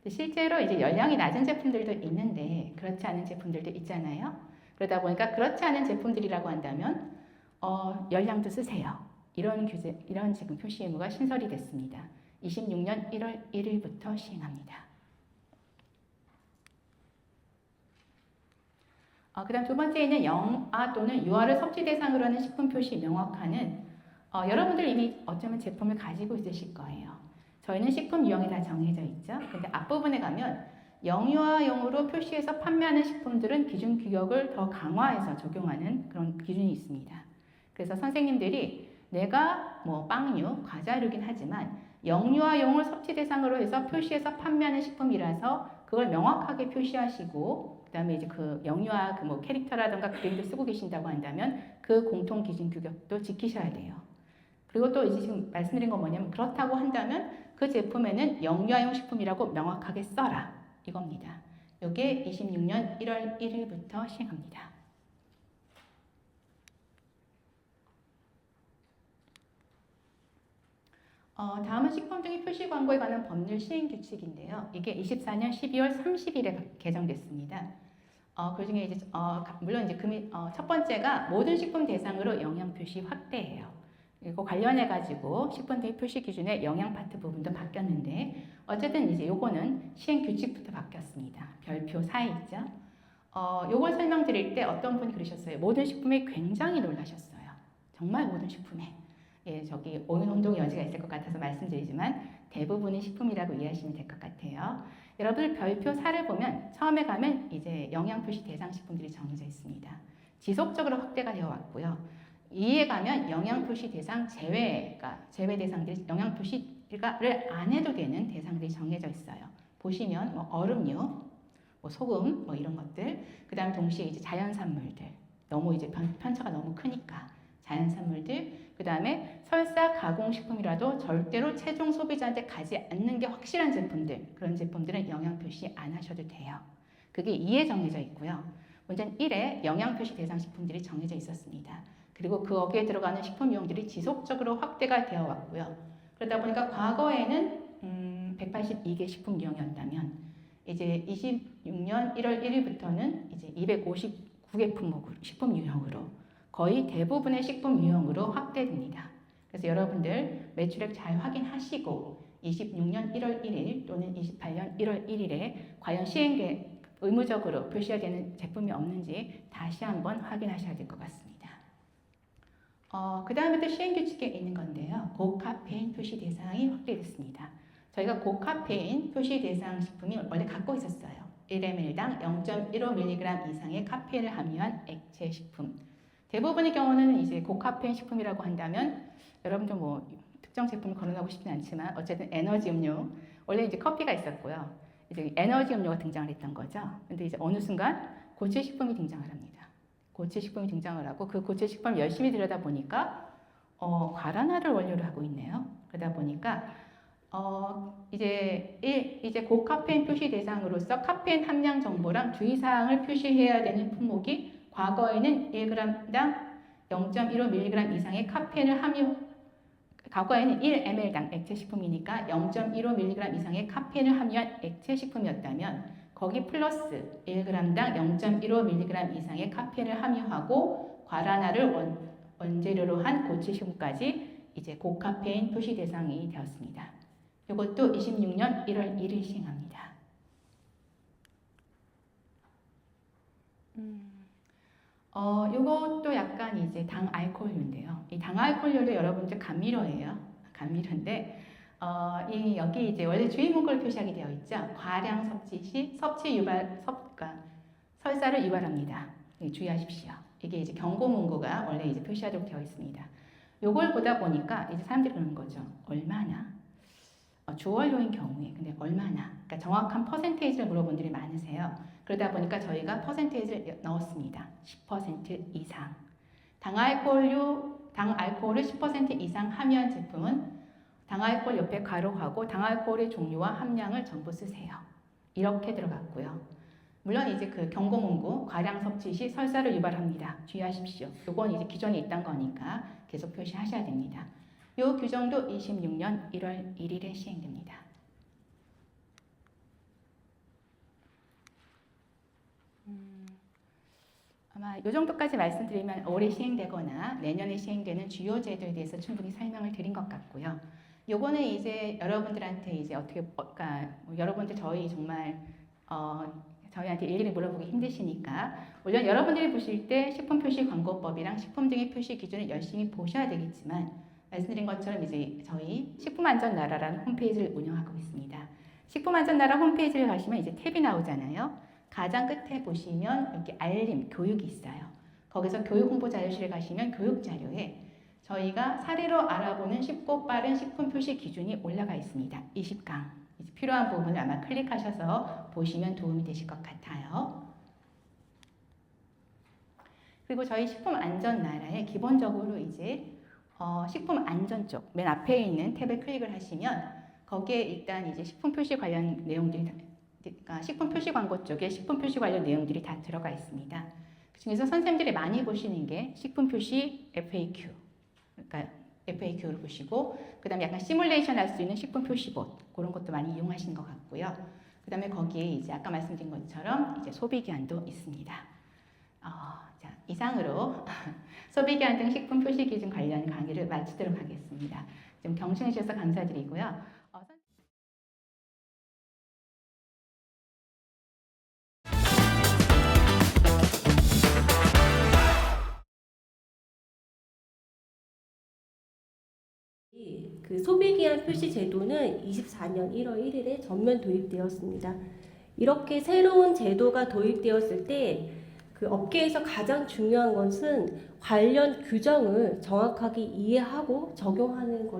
실제로 이제 열량이 낮은 제품들도 있는데 그렇지 않은 제품들도 있잖아요. 그러다 보니까 그렇지 않은 제품들이라고 한다면 열량도 쓰세요. 이런 지금 표시 의무가 신설이 됐습니다. 26년 1월 1일부터 시행합니다. 그 다음 두 번째는 영아 또는 유아를 섭취 대상으로 하는 식품 표시 명확화는 여러분들 이미 어쩌면 제품을 가지고 있으실 거예요. 저희는 식품 유형이 다 정해져 있죠. 근데 앞부분에 가면 영유아용으로 표시해서 판매하는 식품들은 기준 규격을 더 강화해서 적용하는 그런 기준이 있습니다. 그래서 선생님들이 내가 뭐 빵류, 과자류긴 하지만 영유아용을 섭취 대상으로 해서 표시해서 판매하는 식품이라서 그걸 명확하게 표시하시고 그다음에 이제 그 영유아 그 뭐 캐릭터라든가 그림도 쓰고 계신다고 한다면 그 공통 기준 규격도 지키셔야 돼요. 그리고 또 이제 지금 말씀드린 건 뭐냐면 그렇다고 한다면 그 제품에는 영유아용 식품이라고 명확하게 써라 이겁니다. 이게 26년 1월 1일부터 시행합니다. 다음은 식품 등의 표시 광고에 관한 법률 시행 규칙인데요. 이게 24년 12월 30일에 개정됐습니다. 그 중에 이제 물론 이제 첫 번째가 모든 식품 대상으로 영양 표시 확대예요. 그리고 관련해 가지고 식품 등의 표시 기준의 영양 파트 부분도 바뀌었는데 어쨌든 이제 요거는 시행 규칙부터 바뀌었습니다. 별표 4에 있죠. 요걸 설명드릴 때 어떤 분이 그러셨어요. 모든 식품에 굉장히 놀라셨어요. 정말 모든 식품에. 예, 저기 오운동의 여지가 있을 것 같아서 말씀드리지만 대부분은 식품이라고 이해하시면 될 것 같아요. 여러분 별표 4를 보면 처음에 가면 이제 영양 표시 대상 식품들이 정해져 있습니다. 지속적으로 확대가 되어 왔고요. 2에 가면 영양 표시 대상 제외 대상들이 영양 표시를 안 해도 되는 대상들이 정해져 있어요. 보시면 뭐 얼음류, 뭐 소금, 뭐 이런 것들, 그 다음 동시에 이제 자연산물들, 너무 이제 편차가 너무 크니까 자연산물들, 그 다음에 설사 가공식품이라도 절대로 최종 소비자한테 가지 않는 게 확실한 제품들, 그런 제품들은 영양 표시 안 하셔도 돼요. 그게 2에 정해져 있고요. 문제는 1에 영양 표시 대상 식품들이 정해져 있었습니다. 그리고 거기에 들어가는 식품 유형들이 지속적으로 확대가 되어 왔고요. 그러다 보니까 과거에는 182개 식품 유형이었다면 이제 26년 1월 1일부터는 이제 259개 품목으로 식품 유형으로 거의 대부분의 식품 유형으로 확대됩니다. 그래서 여러분들 매출액 잘 확인하시고 26년 1월 1일 또는 28년 1월 1일에 과연 시행에 의무적으로 표시해야 되는 제품이 없는지 다시 한번 확인하셔야 될 것 같습니다. 그 다음에 또 시행규칙에 있는 건데요. 고카페인 표시 대상이 확대됐습니다. 저희가 고카페인 표시 대상 식품이 원래 갖고 있었어요. 1ml당 0.15mg 이상의 카페인을 함유한 액체 식품. 대부분의 경우는 이제 고카페인 식품이라고 한다면 여러분도 뭐 특정 제품을 거론하고 싶진 않지만 어쨌든 에너지 음료, 원래 이제 커피가 있었고요. 이제 에너지 음료가 등장을 했던 거죠. 근데 이제 어느 순간 고체 식품이 등장을 합니다. 고체 식품이 등장을 하고 그 고체 식품을 열심히 들여다보니까 과란화를 원료로 하고 있네요. 그러다 보니까 이제 고카페인 표시 대상으로서 카페인 함량 정보랑 주의사항을 표시해야 되는 품목이 과거에는 1g당 0.15mg 이상의 카페인을 과거에는 1ml당 액체 식품이니까 0.15mg 이상의 카페인을 함유한 액체 식품이었다면 거기 플러스 1g당 0.15mg 이상의 카페인을 함유하고 과란화를 원재료로 한 고체 식품까지 이제 고카페인 표시 대상이 되었습니다. 이것도 26년 1월 1일 시행합니다. 요것도 약간 이제 당 알코올류인데요. 이 당 알코올류도 여러분들 감미료예요. 감미료인데 여기 이제 원래 주의 문구를 표시하게 되어 있죠. 과량 섭취 시 설사를 유발합니다. 주의하십시오. 이게 이제 경고 문구가 원래 이제 표시하도록 되어 있습니다. 요걸 보다 보니까 이제 사람들이 그러는 거죠. 얼마나? 주원료인 경우에 근데 얼마나? 그러니까 정확한 퍼센테이지를 물어본 분들이 많으세요. 그러다 보니까 저희가 퍼센테이지를 넣었습니다. 10% 이상. 당알코올류 당 알코올을 10% 이상 함유한 제품은 당 알코올 옆에 괄호하고 당 알코올의 종류와 함량을 전부 쓰세요. 이렇게 들어갔고요. 물론 이제 그 경고 문구 과량 섭취 시 설사를 유발합니다. 주의하십시오. 요건 이제 기존에 있던 거니까 계속 표시하셔야 됩니다. 요 규정도 26년 1월 1일에 시행됩니다. 아마 이 정도까지 말씀드리면 올해 시행되거나 내년에 시행되는 주요 제도에 대해서 충분히 설명을 드린 것 같고요. 요거는 이제 여러분들한테 이제 어떻게, 그러니까 여러분들 저희 정말 저희한테 일일이 물어보기 힘드시니까 물론 여러분들이 보실 때 식품표시광고법이랑 식품 등의 표시 기준을 열심히 보셔야 되겠지만 말씀드린 것처럼 이제 저희 식품안전나라라는 홈페이지를 운영하고 있습니다. 식품안전나라 홈페이지를 가시면 이제 탭이 나오잖아요. 가장 끝에 보시면 이렇게 알림, 교육이 있어요. 거기서 교육 홍보 자료실에 가시면 교육 자료에 저희가 사례로 알아보는 쉽고 빠른 식품 표시 기준이 올라가 있습니다. 20강. 필요한 부분을 아마 클릭하셔서 보시면 도움이 되실 것 같아요. 그리고 저희 식품 안전 나라에 기본적으로 이제 식품 안전 쪽 맨 앞에 있는 탭을 클릭을 하시면 거기에 일단 이제 식품 표시 관련 내용들이 그러니까 식품 표시 광고 쪽에 식품 표시 관련 내용들이 다 들어가 있습니다. 그중에서 선생님들이 많이 보시는 게 식품 표시 FAQ, 그러니까 FAQ를 보시고 그다음에 약간 시뮬레이션 할 수 있는 식품 표시봇 그런 것도 많이 이용하시는 것 같고요. 그다음에 거기에 이제 아까 말씀드린 것처럼 이제 소비 기한도 있습니다. 자, 이상으로 소비 기한 등 식품 표시 기준 관련 강의를 마치도록 하겠습니다. 좀 경청해 주셔서 감사드리고요. 그 소비기한 표시 제도는 24년 1월 1일에 전면 도입되었습니다. 이렇게 새로운 제도가 도입되었을 때 그 업계에서 가장 중요한 것은 관련 규정을 정확하게 이해하고 적용하는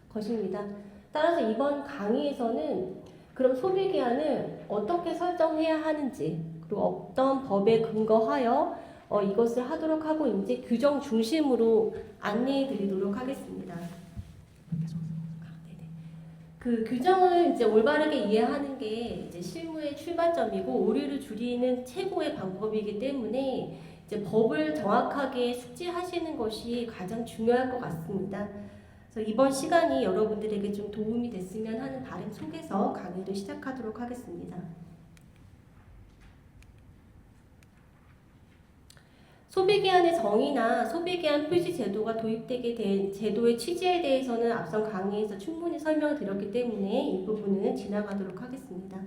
것입니다. 따라서 이번 강의에서는 그럼 소비기한을 어떻게 설정해야 하는지 그리고 어떤 법에 근거하여 이것을 하도록 하고 이제 규정 중심으로 안내해 드리도록 하겠습니다. 그 규정을 이제 올바르게 이해하는 게 이제 실무의 출발점이고 오류를 줄이는 최고의 방법이기 때문에 이제 법을 정확하게 숙지하시는 것이 가장 중요할 것 같습니다. 그래서 이번 시간이 여러분들에게 좀 도움이 됐으면 하는 바람 속에서 강의를 시작하도록 하겠습니다. 소비기한의 정의나 소비기한 표시 제도가 도입되게 된 제도의 취지에 대해서는 앞선 강의에서 충분히 설명을 드렸기 때문에 이 부분은 지나가도록 하겠습니다.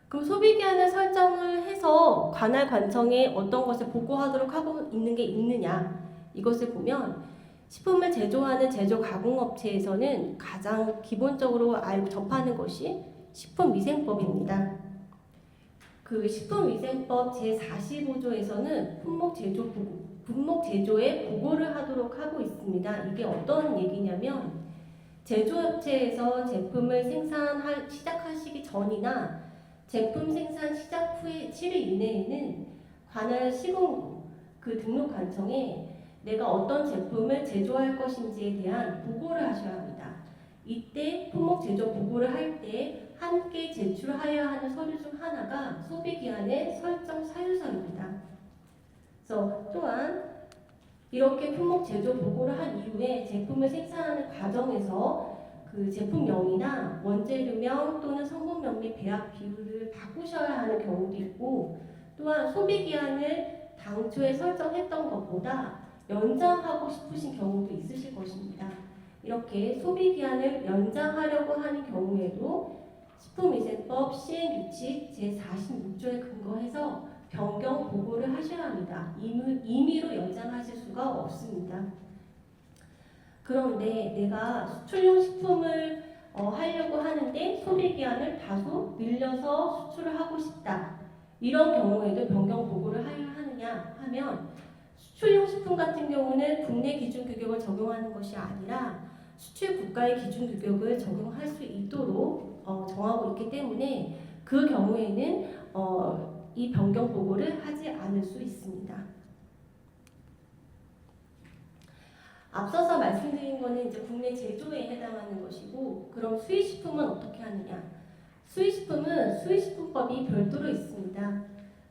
그럼 소비기한을 설정을 해서 관할 관청에 어떤 것을 보고하도록 하고 있는 게 있느냐 이것을 보면 식품을 제조하는 제조 가공업체에서는 가장 기본적으로 접하는 것이 식품위생법입니다. 그 식품위생법 제45조에서는 품목 제조의 보고를 하도록 하고 있습니다. 이게 어떤 얘기냐면 제조업체에서 제품을 시작하시기 전이나 제품 생산 시작 후에 7일 이내에는 관할 시공부 그 등록 관청에 내가 어떤 제품을 제조할 것인지에 대한 보고를 하셔야 합니다. 이때 품목 제조 보고를 할 때 함께 제출하여야 하는 서류 중 하나가 소비기한의 설정 사유서입니다. 그래서 또한 이렇게 품목 제조 보고를 한 이후에 제품을 생산하는 과정에서 그 제품명이나 원재료명 또는 성분명 및 배합 비율을 바꾸셔야 하는 경우도 있고 또한 소비기한을 당초에 설정했던 것보다 연장하고 싶으신 경우도 있으실 것입니다. 이렇게 소비기한을 연장하려고 하는 경우에도 식품위생법 시행규칙 제46조에 근거해서 변경 보고를 하셔야 합니다. 임의로 연장하실 수가 없습니다. 그런데 내가 수출용 식품을 하려고 하는데 소비기한을 다소 늘려서 수출을 하고 싶다. 이런 경우에도 변경 보고를 해야 하느냐 하면 수출용 식품 같은 경우는 국내 기준 규격을 적용하는 것이 아니라 수출 국가의 기준 규격을 적용할 수 있도록 정하고 있기 때문에 그 경우에는 이 변경 보고를 하지 않을 수 있습니다. 앞서서 말씀드린 거는 이제 국내 제조에 해당하는 것이고, 그럼 수입식품은 어떻게 하느냐? 수입식품은 수입식품법이 별도로 있습니다.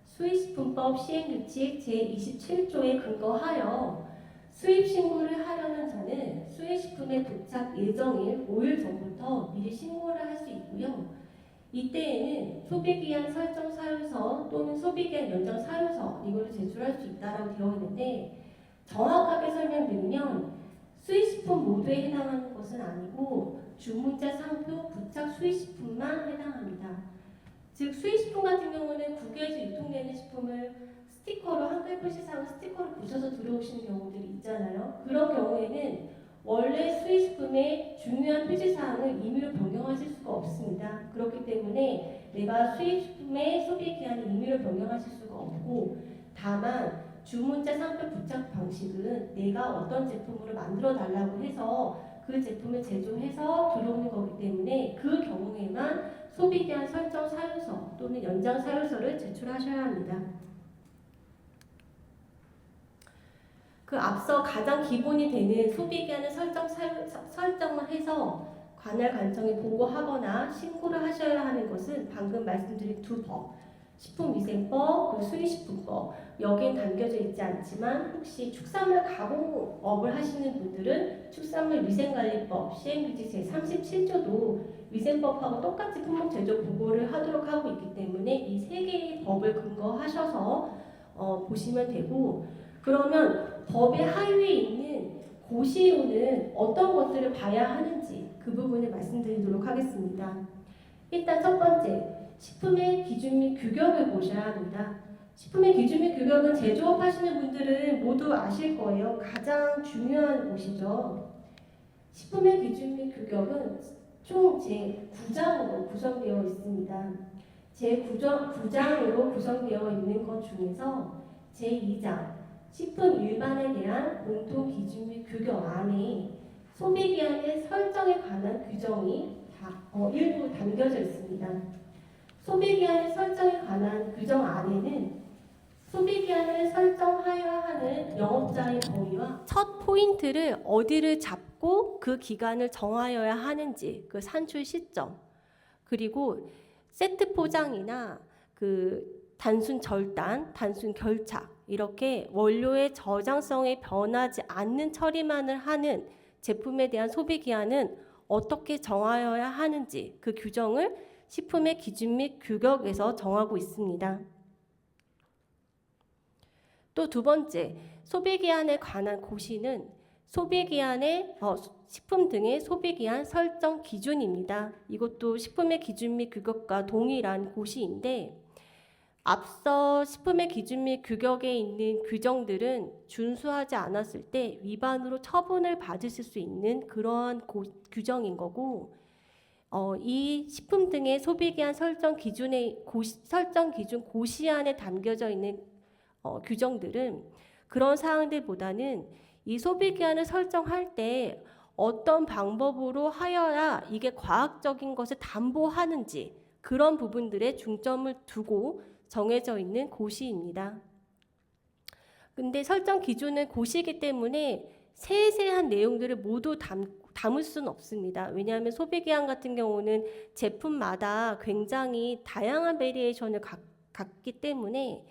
수입식품법 시행규칙 제27조에 근거하여 수입신고를 하려는 자는 수입식품의 도착 예정일 5일 전부터 미리 신고를 할 수 있고요. 이때에는 소비기한 설정 사유서 또는 소비기한 연장 사유서 이거를 제출할 수 있다라고 되어 있는데, 정확하게 설명드리면 수입식품 모두에 해당하는 것은 아니고 주문자 상표 부착 수입식품만 해당합니다. 즉 수입식품 같은 경우는 국외에서 유통되는 식품을 스티커로 한글 표시사항 스티커를 붙여서 들어오시는 경우들이 있잖아요. 그런 경우에는 원래 수입식품의 중요한 표시사항을 임의로 변경하실 수가 없습니다. 그렇기 때문에 내가 수입식품의 소비기한을 임의로 변경하실 수가 없고, 다만 주문자 상표 부착 방식은 내가 어떤 제품으로 만들어 달라고 해서 그 제품을 제조해서 들어오는 거기 때문에 그 경우에만 소비기한 설정 사유서 또는 연장 사유서를 제출하셔야 합니다. 그 앞서 가장 기본이 되는 소비기한을 설정을 해서 관할 관청에 보고하거나 신고를 하셔야 하는 것은 방금 말씀드린 두 법, 식품위생법, 그 수입식품법, 여기엔 담겨져 있지 않지만 혹시 축산물 가공업을 하시는 분들은 축산물위생관리법 시행규칙 제37조도 위생법하고 똑같이 품목 제조 보고를 하도록 하고 있기 때문에 이 세 개의 법을 근거하셔서 보시면 되고, 그러면 법의 하위에 있는 고시로는 어떤 것들을 봐야 하는지 그 부분을 말씀드리도록 하겠습니다. 일단 첫 번째, 식품의 기준 및 규격을 보셔야 합니다. 식품의 기준 및 규격은 제조업 하시는 분들은 모두 아실 거예요. 가장 중요한 곳이죠. 식품의 기준 및 규격은 총 제9장으로 구성되어 있습니다. 제9장으로 구성되어 있는 것 중에서 제2장 식품 일반에 대한 공통 기준 및 규격 안에 소비기한의 설정에 관한 규정이 일부 담겨져 있습니다. 소비기한의 설정에 관한 규정 안에는 소비기한을 설정하여야 하는 영업자의 범위와 첫 포인트를 어디를 잡고 그 기간을 정하여야 하는지 그 산출 시점, 그리고 세트 포장이나 그 단순 절단, 단순 결착 이렇게 원료의 저장성에 변하지 않는 처리만을 하는 제품에 대한 소비기한은 어떻게 정하여야 하는지 그 규정을 식품의 기준 및 규격에서 정하고 있습니다. 또 두 번째, 소비기한에 관한 고시는 식품 등의 소비기한 설정 기준입니다. 이것도 식품의 기준 및 규격과 동일한 고시인데, 앞서 식품의 기준 및 규격에 있는 규정들은 준수하지 않았을 때 위반으로 처분을 받으실 수 있는 그러한 규정인 거고, 이 식품 등의 소비기한 설정 기준 고시안에 담겨져 있는 규정들은 그런 사항들보다는 이 소비기한을 설정할 때 어떤 방법으로 하여야 이게 과학적인 것을 담보하는지 그런 부분들에 중점을 두고 정해져 있는 고시입니다. 근데 설정 기준은 고시이기 때문에 세세한 내용들을 모두 담을 수는 없습니다. 왜냐하면 소비기한 같은 경우는 제품마다 굉장히 다양한 베리에이션을 갖기 때문에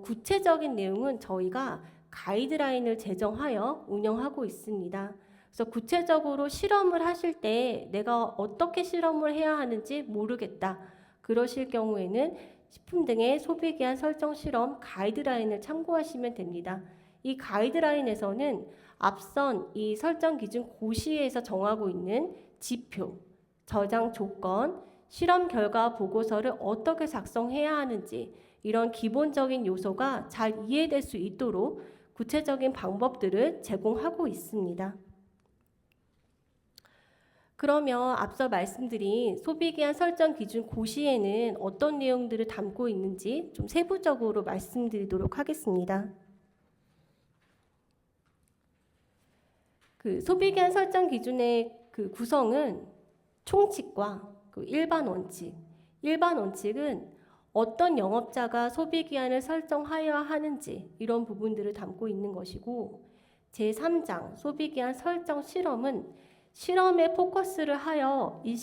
구체적인 내용은 저희가 가이드라인을 제정하여 운영하고 있습니다. 그래서 구체적으로 실험을 하실 때 내가 어떻게 실험을 해야 하는지 모르겠다. 그러실 경우에는 식품 등의 소비기한 설정 실험 가이드라인을 참고하시면 됩니다. 이 가이드라인에서는 앞선 이 설정 기준 고시에서 정하고 있는 지표, 저장 조건, 실험 결과 보고서를 어떻게 작성해야 하는지 이런 기본적인 요소가 잘 이해될 수 있도록 구체적인 방법들을 제공하고 있습니다. 그러면 앞서 말씀드린 소비기한 설정 기준 고시에는 어떤 내용들을 담고 있는지 좀 세부적으로 말씀드리도록 하겠습니다. 그 소비기한 설정 기준의 그 구성은 총칙과 그 일반 원칙은 어떤 영업자가 소비기한을 설정하여야 하는지 이런 부분들을 담고 있는 것이고, 제3장 소비기한 설정 실험은 실험에 포커스를 하여 이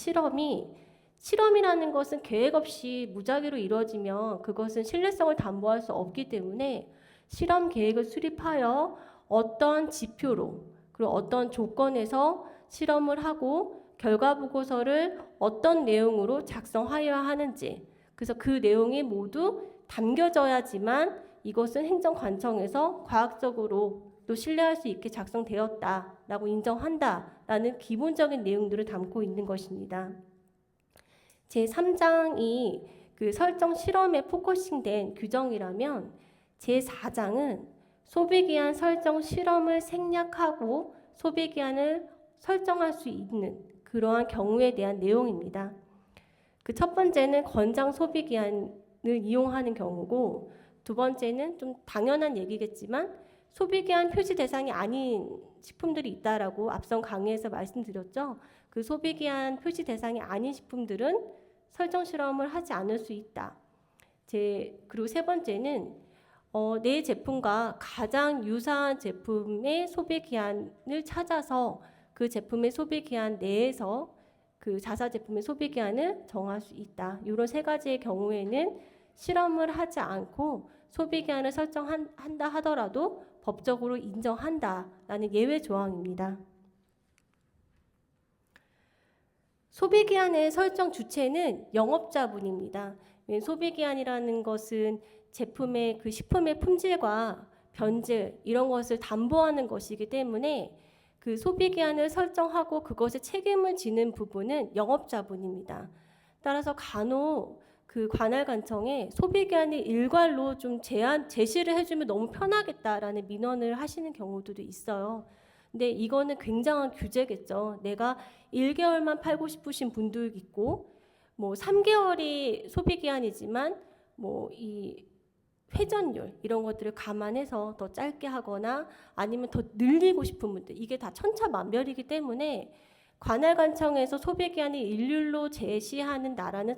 실험이라는 것은 계획 없이 무작위로 이루어지면 그것은 신뢰성을 담보할 수 없기 때문에 실험 계획을 수립하여 어떤 지표로 그리고 어떤 조건에서 실험을 하고 결과 보고서를 어떤 내용으로 작성하여야 하는지, 그래서 그 내용이 모두 담겨져야지만 이것은 행정관청에서 과학적으로 또 신뢰할 수 있게 작성되었다라고 인정한다라는 기본적인 내용들을 담고 있는 것입니다. 제3장이 그 설정 실험에 포커싱된 규정이라면 제4장은 소비기한 설정 실험을 생략하고 소비기한을 설정할 수 있는 그러한 경우에 대한 내용입니다. 그 첫 번째는 권장 소비기한을 이용하는 경우고, 두 번째는 좀 당연한 얘기겠지만 소비기한 표시 대상이 아닌 식품들이 있다라고 앞선 강의에서 말씀드렸죠. 그 소비기한 표시 대상이 아닌 식품들은 설정 실험을 하지 않을 수 있다. 그리고 세 번째는 내 제품과 가장 유사한 제품의 소비기한을 찾아서 그 제품의 소비기한 내에서 그 자사 제품의 소비기한을 정할 수 있다. 이런 세 가지의 경우에는 실험을 하지 않고 소비기한을 설정한다 하더라도 법적으로 인정한다라는 예외 조항입니다. 소비기한의 설정 주체는 영업자분입니다. 소비기한이라는 것은 제품의 그 식품의 품질과 변질 이런 것을 담보하는 것이기 때문에 그 소비기한을 설정하고 그것에 책임을 지는 부분은 영업자분입니다. 따라서 간혹 그 관할관청에 소비기한을 일괄로 좀 제시를 해주면 너무 편하겠다라는 민원을 하시는 경우도 있어요. 근데 이거는 굉장한 규제겠죠. 내가 1개월만 팔고 싶으신 분도 있고, 뭐 3개월이 소비기한이지만 뭐 이 회전율 이런 것들을 감안해서 더 짧게 하거나 아니면 더 늘리고 싶은 분들, 이게 다 천차만별이기 때문에 관할관청에서 소비기한을 일률로 제시하는 나라는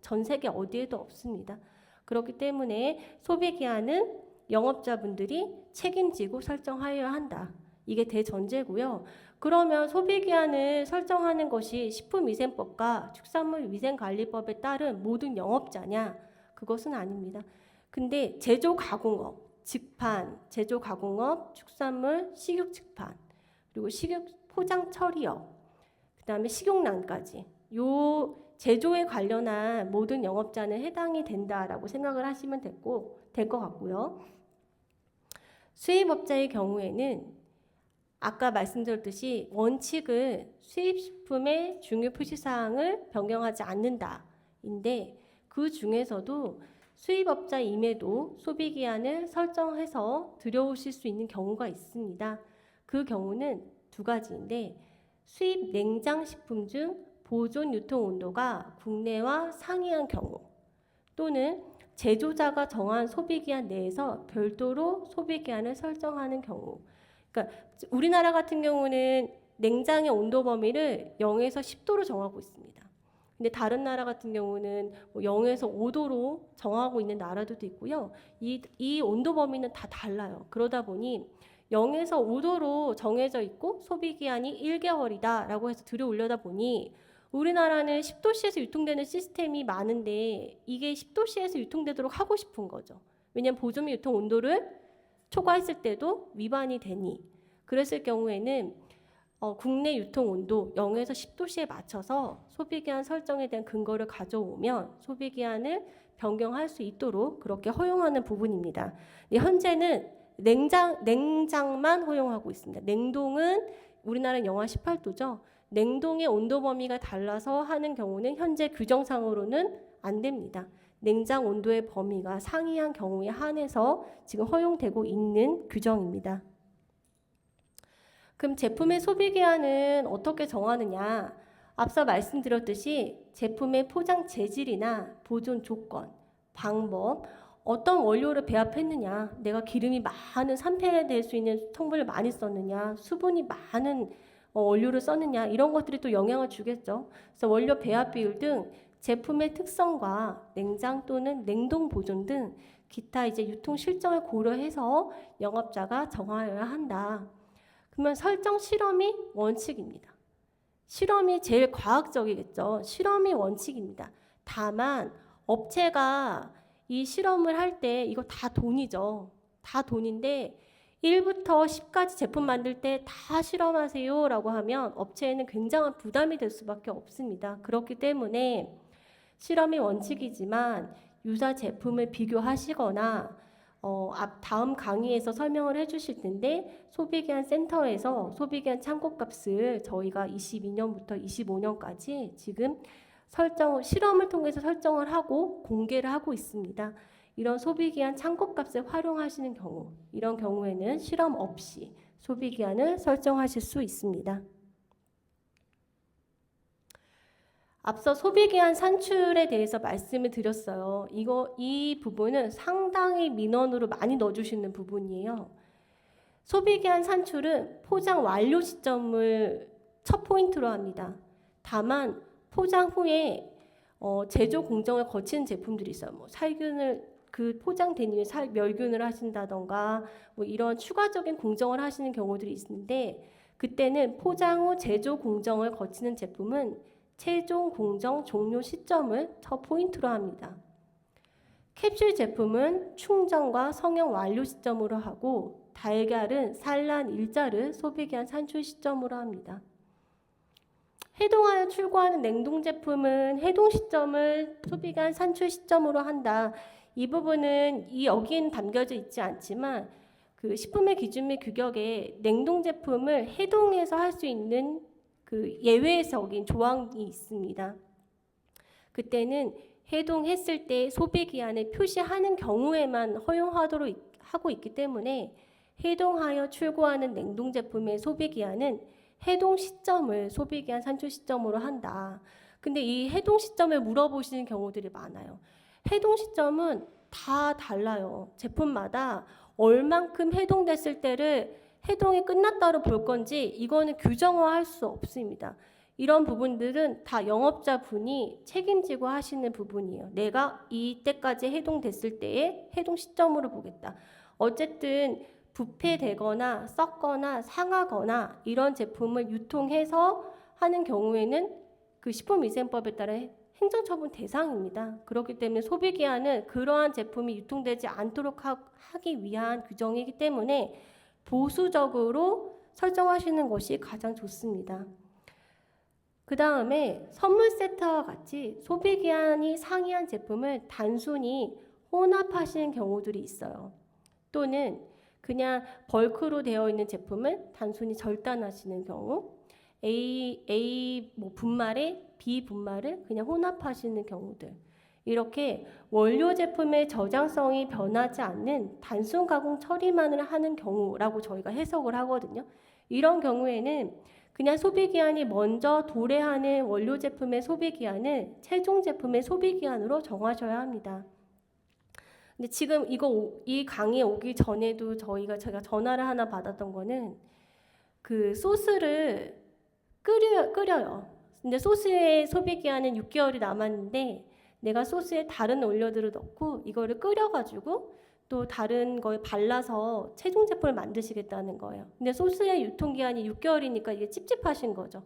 전 세계 어디에도 없습니다. 그렇기 때문에 소비기한은 영업자분들이 책임지고 설정하여야 한다. 이게 대전제고요. 그러면 소비기한을 설정하는 것이 식품위생법과 축산물위생관리법에 따른 모든 영업자냐? 그것은 아닙니다. 근데 제조가공업, 직판, 제조가공업, 축산물, 식육 직판, 그리고 식육 포장 처리업, 그 다음에 식용란까지 요 제조에 관련한 모든 영업자는 해당이 된다라고 생각을 하시면 될 것 같고요. 수입업자의 경우에는 아까 말씀드렸듯이 원칙은 수입식품의 중요 표시사항을 변경하지 않는다인데, 그 중에서도 수입업자임에도 소비기한을 설정해서 들여오실 수 있는 경우가 있습니다. 그 경우는 두 가지인데, 수입 냉장식품 중 보존 유통 온도가 국내와 상이한 경우, 또는 제조자가 정한 소비기한 내에서 별도로 소비기한을 설정하는 경우. 그러니까 우리나라 같은 경우는 냉장의 온도 범위를 0에서 10도로 정하고 있습니다. 근데 다른 나라 같은 경우는 0에서 5도로 정하고 있는 나라들도 있고요. 이 온도 범위는 다 달라요. 그러다 보니 0에서 5도로 정해져 있고 소비기한이 1개월이다라고 해서 들여올려다 보니 우리나라는 10도씨에서 유통되는 시스템이 많은데 이게 10도씨에서 유통되도록 하고 싶은 거죠. 왜냐하면 보존 및 유통 온도를 초과했을 때도 위반이 되니, 그랬을 경우에는 국내 유통 온도 0에서 10도씨에 맞춰서 소비기한 설정에 대한 근거를 가져오면 소비기한을 변경할 수 있도록 그렇게 허용하는 부분입니다. 현재는 냉장만 허용하고 있습니다. 냉동은 우리나라는 영하 18도죠. 냉동의 온도 범위가 달라서 하는 경우는 현재 규정상으로는 안 됩니다. 냉장 온도의 범위가 상이한 경우에 한해서 지금 허용되고 있는 규정입니다. 그럼 제품의 소비기한은 어떻게 정하느냐? 앞서 말씀드렸듯이 제품의 포장 재질이나 보존 조건, 방법, 어떤 원료를 배합했느냐, 내가 기름이 많은 산패될 수 있는 성분을 많이 썼느냐, 수분이 많은 원료를 썼느냐, 이런 것들이 또 영향을 주겠죠. 그래서 원료 배합 비율 등 제품의 특성과 냉장 또는 냉동 보존 등 기타 이제 유통 실정을 고려해서 영업자가 정하여야 한다. 그러면 설정 실험이 원칙입니다. 실험이 제일 과학적이겠죠. 실험이 원칙입니다. 다만 업체가 이 실험을 할 때 이거 다 돈이죠. 다 돈인데 1부터 10까지 제품 만들 때 다 실험하세요 라고 하면 업체에는 굉장한 부담이 될 수밖에 없습니다. 그렇기 때문에 실험이 원칙이지만 유사 제품을 비교하시거나 다음 강의에서 설명을 해주실 텐데 소비기한 센터에서 소비기한 창고값을 저희가 22년부터 25년까지 지금 실험을 통해서 설정을 하고 공개를 하고 있습니다. 이런 소비기한 창고값을 활용하시는 경우, 이런 경우에는 실험 없이 소비기한을 설정하실 수 있습니다. 앞서 소비기한 산출에 대해서 말씀을 드렸어요. 이 부분은 상당히 민원으로 많이 넣어주시는 부분이에요. 소비기한 산출은 포장 완료 시점을 첫 포인트로 합니다. 다만 포장 후에 제조 공정을 거치는 제품들이 있어요. 뭐 살균을 포장된 이후에 멸균을 하신다던가 뭐 이런 추가적인 공정을 하시는 경우들이 있는데 그때는 포장 후 제조 공정을 거치는 제품은 최종 공정 종료 시점을 첫 포인트로 합니다. 캡슐 제품은 충전과 성형 완료 시점으로 하고 달걀은 산란 일자를 소비기한 산출 시점으로 합니다. 해동하여 출고하는 냉동 제품은 해동 시점을 소비기한 산출 시점으로 한다. 이 부분은 여기에는 담겨져 있지 않지만 그 식품의 기준 및 규격에 냉동 제품을 해동해서 할 수 있는 그 예외적인 조항이 있습니다. 그때는 해동했을 때 소비기한을 표시하는 경우에만 허용하도록 하고 있기 때문에 해동하여 출고하는 냉동 제품의 소비기한은 해동 시점을 소비기한 산출 시점으로 한다. 근데 이 해동 시점을 물어보시는 경우들이 많아요. 해동 시점은 다 달라요. 제품마다 얼만큼 해동됐을 때를 해동이 끝났다로 볼 건지 이거는 규정화할 수 없습니다. 이런 부분들은 다 영업자분이 책임지고 하시는 부분이에요. 내가 이때까지 해동됐을 때의 해동 시점으로 보겠다. 어쨌든 부패되거나 썩거나 상하거나 이런 제품을 유통해서 하는 경우에는 그 식품위생법에 따라 행정처분 대상입니다. 그렇기 때문에 소비기한은 그러한 제품이 유통되지 않도록 하기 위한 규정이기 때문에 보수적으로 설정하시는 것이 가장 좋습니다. 그 다음에 선물 세트와 같이 소비기한이 상이한 제품을 단순히 혼합하시는 경우들이 있어요. 또는 그냥 벌크로 되어 있는 제품을 단순히 절단하시는 경우, A 분말에 B 분말을 그냥 혼합하시는 경우들. 이렇게 원료 제품의 저장성이 변하지 않는 단순 가공 처리만을 하는 경우라고 저희가 해석을 하거든요. 이런 경우에는 그냥 소비기한이 먼저 도래하는 원료 제품의 소비기한을 최종 제품의 소비기한으로 정하셔야 합니다. 근데 지금 이 강의에 오기 전에도 제가 전화를 하나 받았던 거는 그 소스를 끓여요. 근데 소스의 소비기한은 6개월이 남았는데 내가 소스에 다른 원료들을 넣고 이거를 끓여가지고 또 다른 거에 발라서 최종 제품을 만드시겠다는 거예요. 근데 소스의 유통기한이 6개월이니까 이게 찝찝하신 거죠.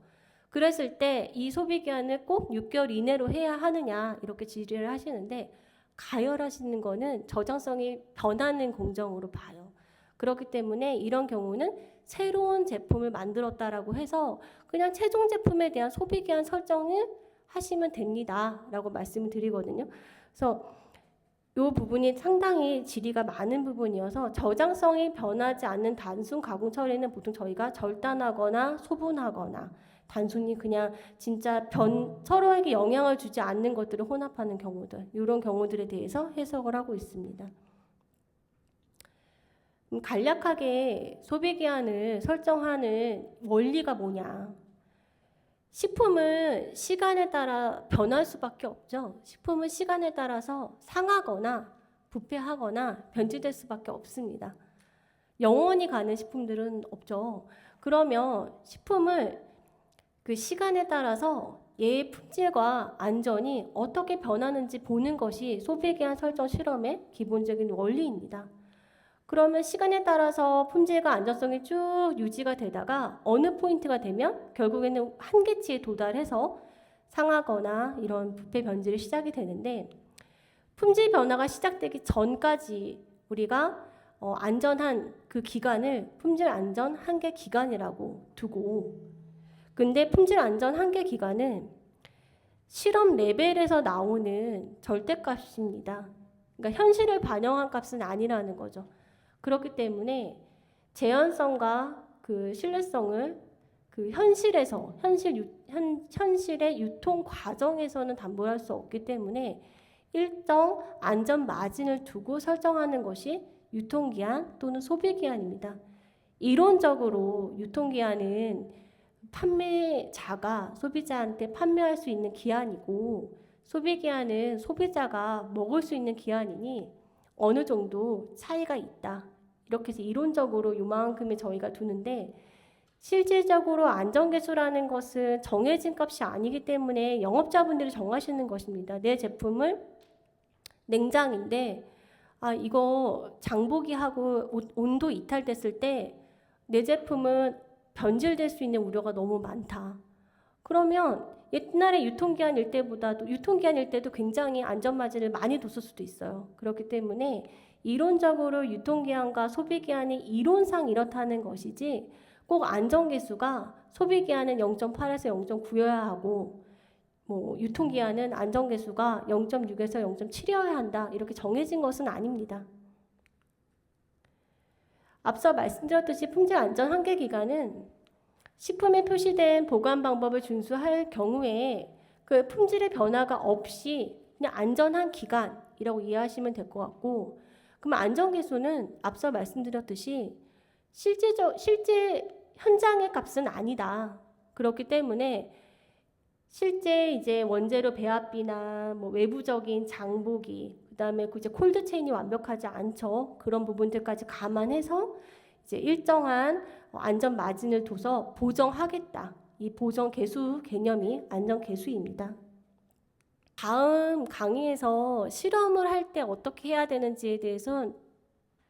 그랬을 때 이 소비기한을 꼭 6개월 이내로 해야 하느냐 이렇게 질의를 하시는데 가열하시는 거는 저장성이 변하는 공정으로 봐요. 그렇기 때문에 이런 경우는 새로운 제품을 만들었다라고 해서 그냥 최종 제품에 대한 소비기한 설정을 하시면 됩니다. 라고 말씀을 드리거든요. 그래서 이 부분이 상당히 질의가 많은 부분이어서 저장성이 변하지 않는 단순 가공 처리는 보통 저희가 절단하거나 소분하거나 단순히 그냥 진짜 서로에게 영향을 주지 않는 것들을 혼합하는 경우들, 이런 경우들에 대해서 해석을 하고 있습니다. 간략하게 소비기한을 설정하는 원리가 뭐냐? 식품은 시간에 따라 변할 수밖에 없죠. 식품은 시간에 따라서 상하거나 부패하거나 변질될 수밖에 없습니다. 영원히 가는 식품들은 없죠. 그러면 식품을 그 시간에 따라서 얘의 품질과 안전이 어떻게 변하는지 보는 것이 소비기한 설정 실험의 기본적인 원리입니다. 그러면 시간에 따라서 품질과 안전성이 쭉 유지가 되다가 어느 포인트가 되면 결국에는 한계치에 도달해서 상하거나 이런 부패 변질이 시작이 되는데, 품질 변화가 시작되기 전까지 우리가 안전한 그 기간을 품질 안전 한계 기간이라고 두고, 근데 품질 안전 한계 기간은 실험 레벨에서 나오는 절대값입니다. 그러니까 현실을 반영한 값은 아니라는 거죠. 그렇기 때문에 재현성과 그 신뢰성을 그 현실의 유통 과정에서는 담보할 수 없기 때문에 일정 안전 마진을 두고 설정하는 것이 유통기한 또는 소비기한입니다. 이론적으로 유통기한은 판매자가 소비자한테 판매할 수 있는 기한이고, 소비기한은 소비자가 먹을 수 있는 기한이니 어느 정도 차이가 있다. 이렇게 해서 이론적으로 요만큼의 저희가 두는데, 실질적으로 안전계수라는 것은 정해진 값이 아니기 때문에 영업자분들이 정하시는 것입니다. 내 제품을 냉장인데 이거 장보기 하고 온도 이탈됐을 때 내 제품은 변질될 수 있는 우려가 너무 많다. 그러면 옛날에 유통기한일 때도 굉장히 안전마진을 많이 뒀을 수도 있어요. 그렇기 때문에 이론적으로 유통기한과 소비기한이 이론상 이렇다는 것이지 꼭 안전계수가 소비기한은 0.8에서 0.9여야 하고 유통기한은 안전계수가 0.6에서 0.7이어야 한다. 이렇게 정해진 것은 아닙니다. 앞서 말씀드렸듯이 품질 안전 한계 기간은 식품에 표시된 보관 방법을 준수할 경우에 그 품질의 변화가 없이 그냥 안전한 기간이라고 이해하시면 될 것 같고, 그럼 안전계수는 앞서 말씀드렸듯이 실제 현장의 값은 아니다. 그렇기 때문에 실제 이제 원재료 배합비나 외부적인 장보기, 그다음에 이제 콜드체인이 완벽하지 않죠. 그런 부분들까지 감안해서 이제 일정한 안전 마진을 둬서 보정하겠다. 이 보정 계수 개념이 안전 계수입니다. 다음 강의에서 실험을 할 때 어떻게 해야 되는지에 대해서는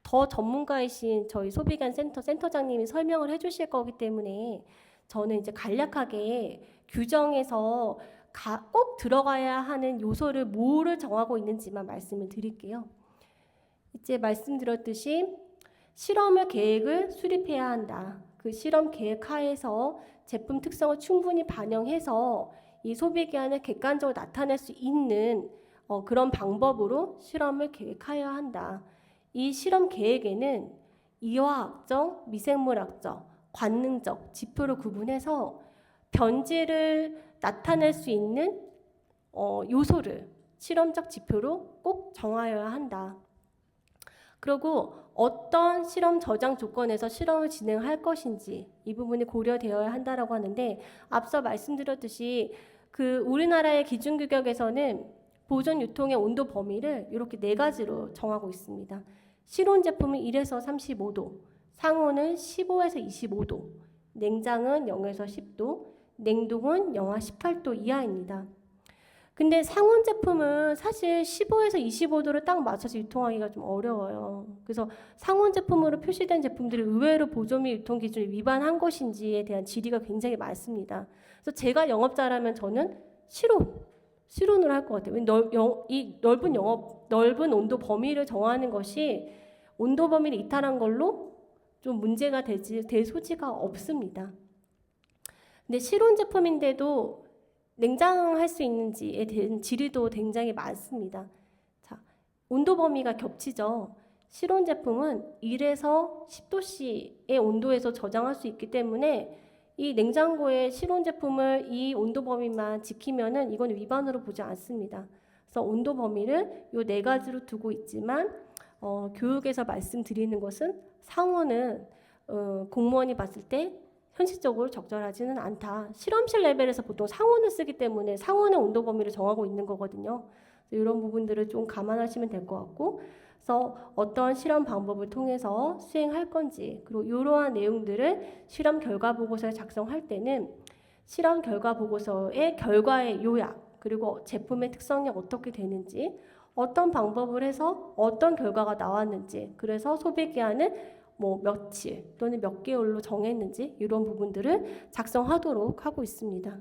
더 전문가이신 저희 소비기한 센터장님이 설명을 해주실 거기 때문에 저는 이제 간략하게 규정에서 꼭 들어가야 하는 요소를 뭐를 정하고 있는지만 말씀을 드릴게요. 이제 말씀드렸듯이 실험의 계획을 수립해야 한다. 그 실험 계획 하에서 제품 특성을 충분히 반영해서 이 소비기한을 객관적으로 나타낼 수 있는 그런 방법으로 실험을 계획하여야 한다. 이 실험 계획에는 이화학적, 미생물학적, 관능적 지표를 구분해서 변질을 나타낼 수 있는 요소를 실험적 지표로 꼭 정하여야 한다. 그리고 어떤 실험 저장 조건에서 실험을 진행할 것인지 이 부분이 고려되어야 한다라고 하는데, 앞서 말씀드렸듯이 그 우리나라의 기준 규격에서는 보존 유통의 온도 범위를 이렇게 4가지로 정하고 있습니다. 실온 제품은 1에서 35도, 상온은 15에서 25도, 냉장은 0에서 10도, 냉동은 영하 18도 이하입니다. 근데 상온 제품은 사실 15에서 25도를 딱 맞춰서 유통하기가 좀 어려워요. 그래서 상온 제품으로 표시된 제품들이 의외로 보존 및 유통 기준을 위반한 것인지에 대한 질의가 굉장히 많습니다. 그래서 제가 영업자라면 저는 실온으로 할 것 같아요. 이 넓은 온도 범위를 정하는 것이 온도 범위를 이탈한 걸로 좀 문제가 될 소지가 없습니다. 근데 실온 제품인데도 냉장할 수 있는지에 대한 질의도 굉장히 많습니다. 자, 온도 범위가 겹치죠. 실온 제품은 1에서 10도씨의 온도에서 저장할 수 있기 때문에 이 냉장고에 실온 제품을 이 온도 범위만 지키면은 이건 위반으로 보지 않습니다. 그래서 온도 범위를 요 4가지로 두고 있지만 교육에서 말씀드리는 것은 상온은 공무원이 봤을 때 현실적으로 적절하지는 않다. 실험실 레벨에서 보통 상온을 쓰기 때문에 상온의 온도 범위를 정하고 있는 거거든요. 이런 부분들을 좀 감안하시면 될 것 같고, 그래서 어떤 실험 방법을 통해서 수행할 건지, 그리고 이러한 내용들을 실험 결과 보고서에 작성할 때는 실험 결과 보고서의 결과의 요약, 그리고 제품의 특성이 어떻게 되는지, 어떤 방법을 해서 어떤 결과가 나왔는지, 그래서 소비기한은 뭐 며칠 또는 몇 개월로 정했는지 이런 부분들을 작성하도록 하고 있습니다.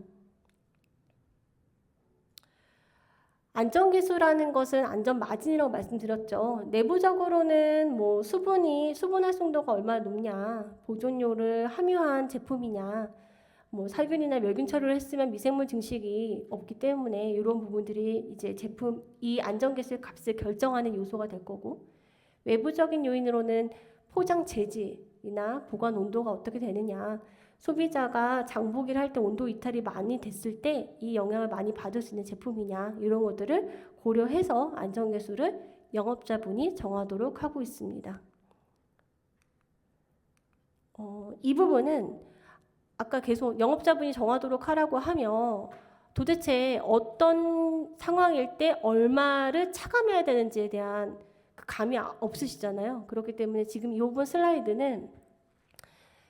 안전기수라는 것은 안전마진이라고 말씀드렸죠. 내부적으로는 뭐 수분 활성도가 얼마나 높냐, 보존료를 함유한 제품이냐, 뭐 살균이나 멸균 처리를 했으면 미생물 증식이 없기 때문에 이런 부분들이 이제 제품 이 안전기술 값을 결정하는 요소가 될 거고, 외부적인 요인으로는 포장 재질이나 보관 온도가 어떻게 되느냐, 소비자가 장보기를 할 때 온도 이탈이 많이 됐을 때 이 영향을 많이 받을 수 있는 제품이냐, 이런 것들을 고려해서 안전계수를 영업자분이 정하도록 하고 있습니다. 이 부분은 아까 계속 영업자분이 정하도록 하라고 하면 도대체 어떤 상황일 때 얼마를 차감해야 되는지에 대한 그 감이 없으시잖아요. 그렇기 때문에 지금 이 부분 슬라이드는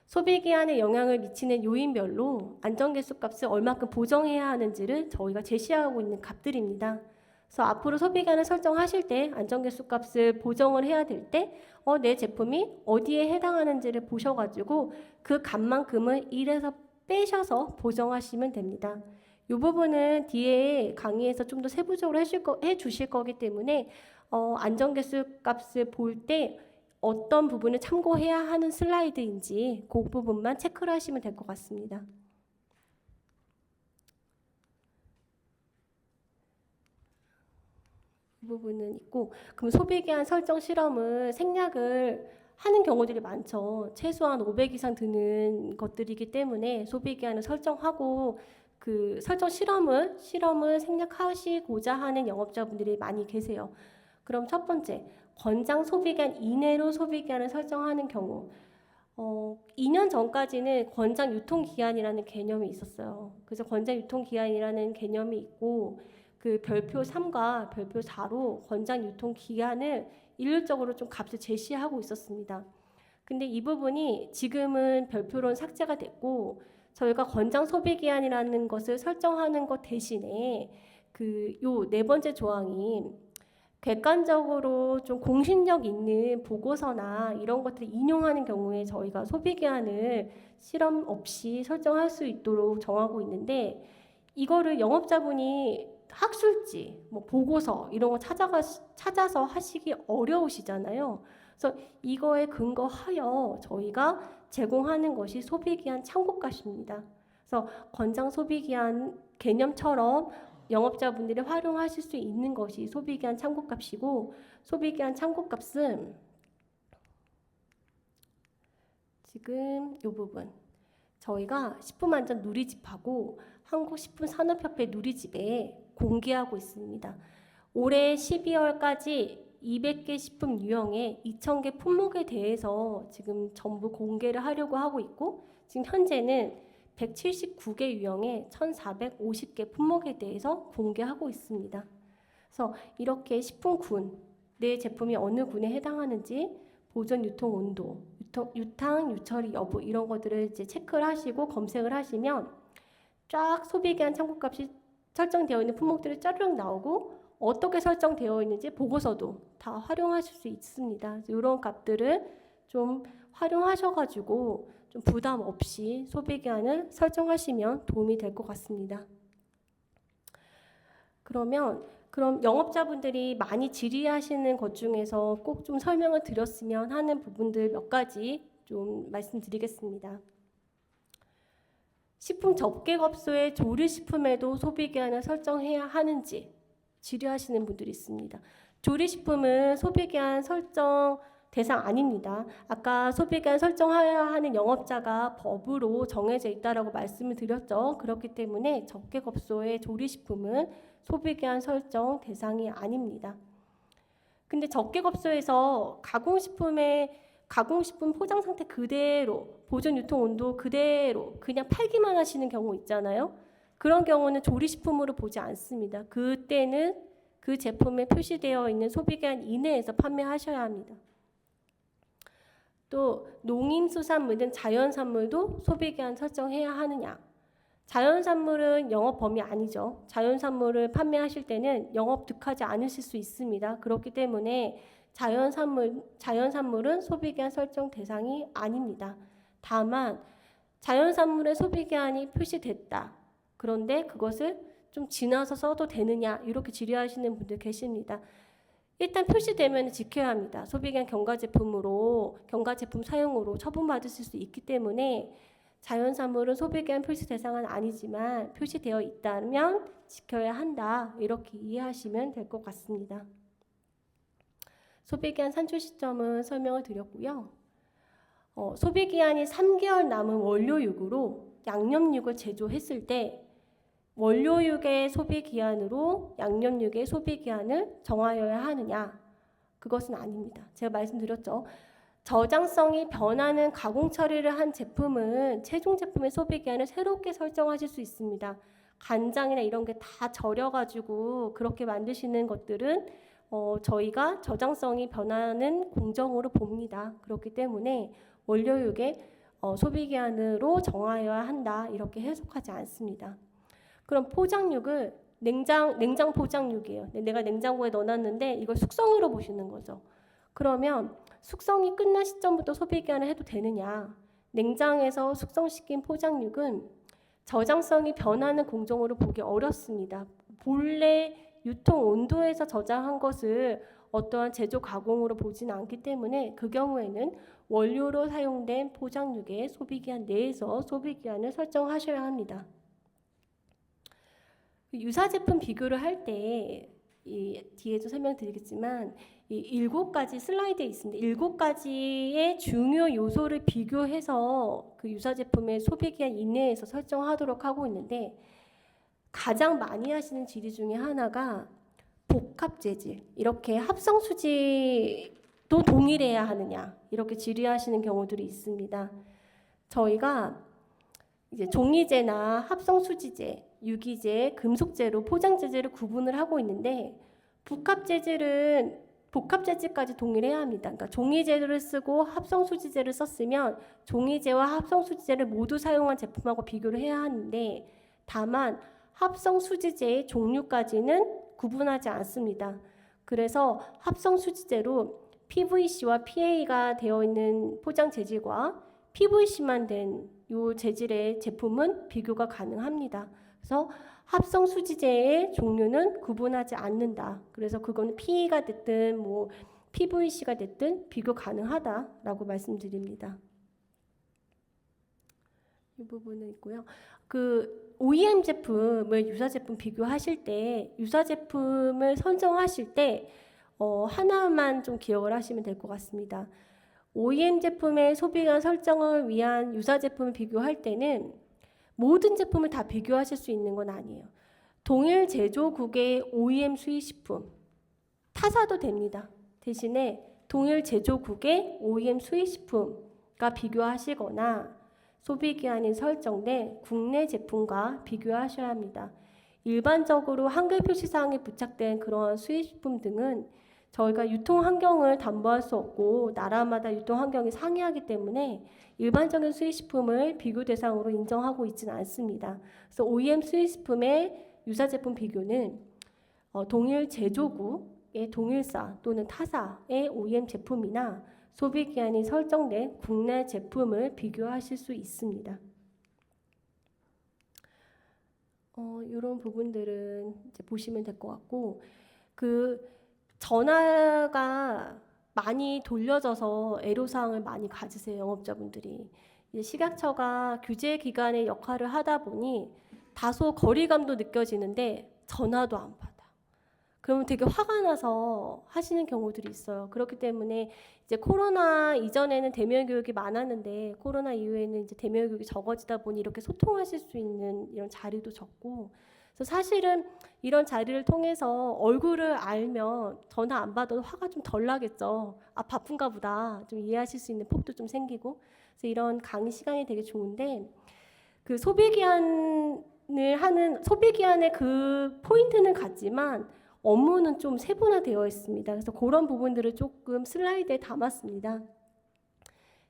소비기한에 영향을 미치는 요인별로 안전계수 값을 얼마큼 보정해야 하는지를 저희가 제시하고 있는 값들입니다. 그래서 앞으로 소비기한을 설정하실 때 안전계수 값을 보정을 해야 될 때 내 제품이 어디에 해당하는지를 보셔가지고 그 값만큼을 1에서 빼셔서 보정하시면 됩니다. 이 부분은 뒤에 강의에서 좀 더 세부적으로 해주실 거기 때문에 안전계수 값을 볼 때 어떤 부분을 참고해야 하는 슬라이드인지 그 부분만 체크를 하시면 될 것 같습니다. 이 부분은 있고, 그럼 소비기한 설정 실험을 생략을 하는 경우들이 많죠. 최소한 500 이상 드는 것들이기 때문에 소비기한을 설정하고 그 설정 실험을 생략하시고자 하는 영업자분들이 많이 계세요. 그럼 첫 번째, 권장 소비기한 이내로 소비기한을 설정하는 경우, 2년 전까지는 권장 유통기한이라는 개념이 있었어요. 그래서 권장 유통기한이라는 개념이 있고, 그 별표 3과 별표 4로 권장 유통기한을 일률적으로 좀 값을 제시하고 있었습니다. 근데 이 부분이 지금은 별표로는 삭제가 됐고, 저희가 권장 소비기한이라는 것을 설정하는 것 대신에 요 네 번째 조항이 객관적으로 좀 공신력 있는 보고서나 이런 것들을 인용하는 경우에 저희가 소비기한을 실험 없이 설정할 수 있도록 정하고 있는데, 이거를 영업자분이 학술지, 뭐 보고서 이런 거 찾아서 하시기 어려우시잖아요. 그래서 이거에 근거하여 저희가 제공하는 것이 소비기한 참고값입니다. 그래서 권장 소비기한 개념처럼 영업자분들이 활용하실 수 있는 것이 소비기한 참고값이고, 소비기한 참고값은 지금 이 부분 저희가 식품안전 누리집하고 한국식품산업협회 누리집에 공개하고 있습니다. 올해 12월까지 200개 식품 유형의 2,000개 품목에 대해서 지금 전부 공개를 하려고 하고 있고, 지금 현재는 179개 유형의 1,450개 품목에 대해서 공개하고 있습니다. 그래서 이렇게 식품군, 내 제품이 어느 군에 해당하는지, 보존 유통 온도, 유탕 유처리 여부 이런 것들을 이제 체크를 하시고 검색을 하시면 쫙 소비기한 참고값이 설정되어 있는 품목들이 짜르륵 나오고, 어떻게 설정되어 있는지 보고서도 다 활용하실 수 있습니다. 이런 값들을 좀 활용하셔가지고 좀 부담 없이 소비기한을 설정하시면 도움이 될 것 같습니다. 그럼 영업자분들이 많이 질의하시는 것 중에서 꼭 좀 설명을 드렸으면 하는 부분들 몇 가지 좀 말씀드리겠습니다. 식품 접객업소의 조리식품에도 소비기한을 설정해야 하는지 질의하시는 분들이 있습니다. 조리식품은 소비기한 설정 대상 아닙니다. 아까 소비기한 설정해야 하는 영업자가 법으로 정해져 있다라고 말씀을 드렸죠. 그렇기 때문에 접객업소의 조리식품은 소비기한 설정 대상이 아닙니다. 근데 접객업소에서 가공식품 포장 상태 그대로, 보존 유통 온도 그대로 그냥 팔기만 하시는 경우 있잖아요. 그런 경우는 조리식품으로 보지 않습니다. 그때는 그 제품에 표시되어 있는 소비기한 이내에서 판매하셔야 합니다. 또 농림수산물 등 자연산물도 소비기한 설정해야 하느냐? 자연산물은 영업 범위 아니죠. 자연산물을 판매하실 때는 영업 득하지 않으실 수 있습니다. 그렇기 때문에 자연산물은 소비기한 설정 대상이 아닙니다. 다만 자연산물의 소비기한이 표시됐다. 그런데 그것을 좀 지나서 써도 되느냐 이렇게 질의하시는 분들 계십니다. 일단 표시되면 지켜야 합니다. 소비기한 경과제품 사용으로 처분받으실 수 있기 때문에 자연산물은 소비기한 표시 대상은 아니지만 표시되어 있다면 지켜야 한다. 이렇게 이해하시면 될 것 같습니다. 소비기한 산출 시점은 설명을 드렸고요. 소비기한이 3개월 남은 원료육으로 양념육을 제조했을 때 원료육의 소비기한으로 양념육의 소비기한을 정하여야 하느냐? 그것은 아닙니다. 제가 말씀드렸죠. 저장성이 변하는 가공 처리를 한 제품은 최종 제품의 소비기한을 새롭게 설정하실 수 있습니다. 간장이나 이런 게 다 절여가지고 그렇게 만드시는 것들은 저희가 저장성이 변하는 공정으로 봅니다. 그렇기 때문에 원료육의 소비기한으로 정하여야 한다 이렇게 해석하지 않습니다. 그럼 포장육을 냉장 포장육이에요. 내가 냉장고에 넣어놨는데 이걸 숙성으로 보시는 거죠. 그러면 숙성이 끝난 시점부터 소비기한을 해도 되느냐? 냉장에서 숙성시킨 포장육은 저장성이 변하는 공정으로 보기 어렵습니다. 본래 유통 온도에서 저장한 것을 어떠한 제조 가공으로 보지는 않기 때문에 그 경우에는 원료로 사용된 포장육의 소비기한 내에서 소비기한을 설정하셔야 합니다. 유사 제품 비교를 할 때 뒤에도 설명드리겠지만 이 7가지 슬라이드에 있습니다. 7가지의 중요 요소를 비교해서 그 유사 제품의 소비기한 이내에서 설정하도록 하고 있는데 가장 많이 하시는 질의 중에 하나가 복합 재질, 이렇게 합성 수지도 동일해야 하느냐 이렇게 질의하시는 경우들이 있습니다. 저희가 이제 종이재나 합성 수지재, 유기재, 금속재로 포장 재질을 구분을 하고 있는데 복합 재질까지 동일해야 합니다. 그러니까 종이재를 쓰고 합성 수지재를 썼으면 종이재와 합성 수지재를 모두 사용한 제품하고 비교를 해야 하는데 다만 합성 수지재의 종류까지는 구분하지 않습니다. 그래서 합성 수지재로 PVC와 PA가 되어 있는 포장 재질과 PVC만 된 이 재질의 제품은 비교가 가능합니다. 그래서 합성 수지재의 종류는 구분하지 않는다. 그래서 그거는 PE가 됐든 뭐 PVC가 됐든 비교 가능하다라고 말씀드립니다. 이 부분은 있고요. 그 OEM 제품을 유사 제품 비교하실 때 유사 제품을 선정하실 때 하나만 좀 기억을 하시면 될 것 같습니다. OEM 제품의 소비기한 설정을 위한 유사 제품을 비교할 때는 모든 제품을 다 비교하실 수 있는 건 아니에요. 동일 제조국의 OEM 수입식품 타사도 됩니다. 대신에 동일 제조국의 OEM 수입식품과 비교하시거나 소비기한이 설정된 국내 제품과 비교하셔야 합니다. 일반적으로 한글 표시사항에 부착된 그런 수입식품 등은 저희가 유통 환경을 담보할 수 없고 나라마다 유통 환경이 상이하기 때문에 일반적인 수입식품을 비교 대상으로 인정하고 있지는 않습니다. 그래서 OEM 수입식품의 유사 제품 비교는 동일 제조국의 동일사 또는 타사의 OEM 제품이나 소비기한이 설정된 국내 제품을 비교하실 수 있습니다. 이런 부분들은 이제 보시면 될 것 같고 전화가 많이 돌려져서 애로사항을 많이 가지세요. 영업자분들이. 이제 식약처가 규제 기관의 역할을 하다 보니 다소 거리감도 느껴지는데 전화도 안 받아. 그러면 되게 화가 나서 하시는 경우들이 있어요. 그렇기 때문에 이제 코로나 이전에는 대면 교육이 많았는데 코로나 이후에는 이제 대면 교육이 적어지다 보니 이렇게 소통하실 수 있는 이런 자리도 적고, 그래서 사실은 이런 자리를 통해서 얼굴을 알면 전화 안 받아도 화가 좀 덜 나겠죠. 아, 바쁜가 보다. 좀 이해하실 수 있는 폭도 좀 생기고. 그래서 이런 강의 시간이 되게 좋은데 그 소비기한의 그 포인트는 같지만 업무는 좀 세분화되어 있습니다. 그래서 그런 부분들을 조금 슬라이드에 담았습니다.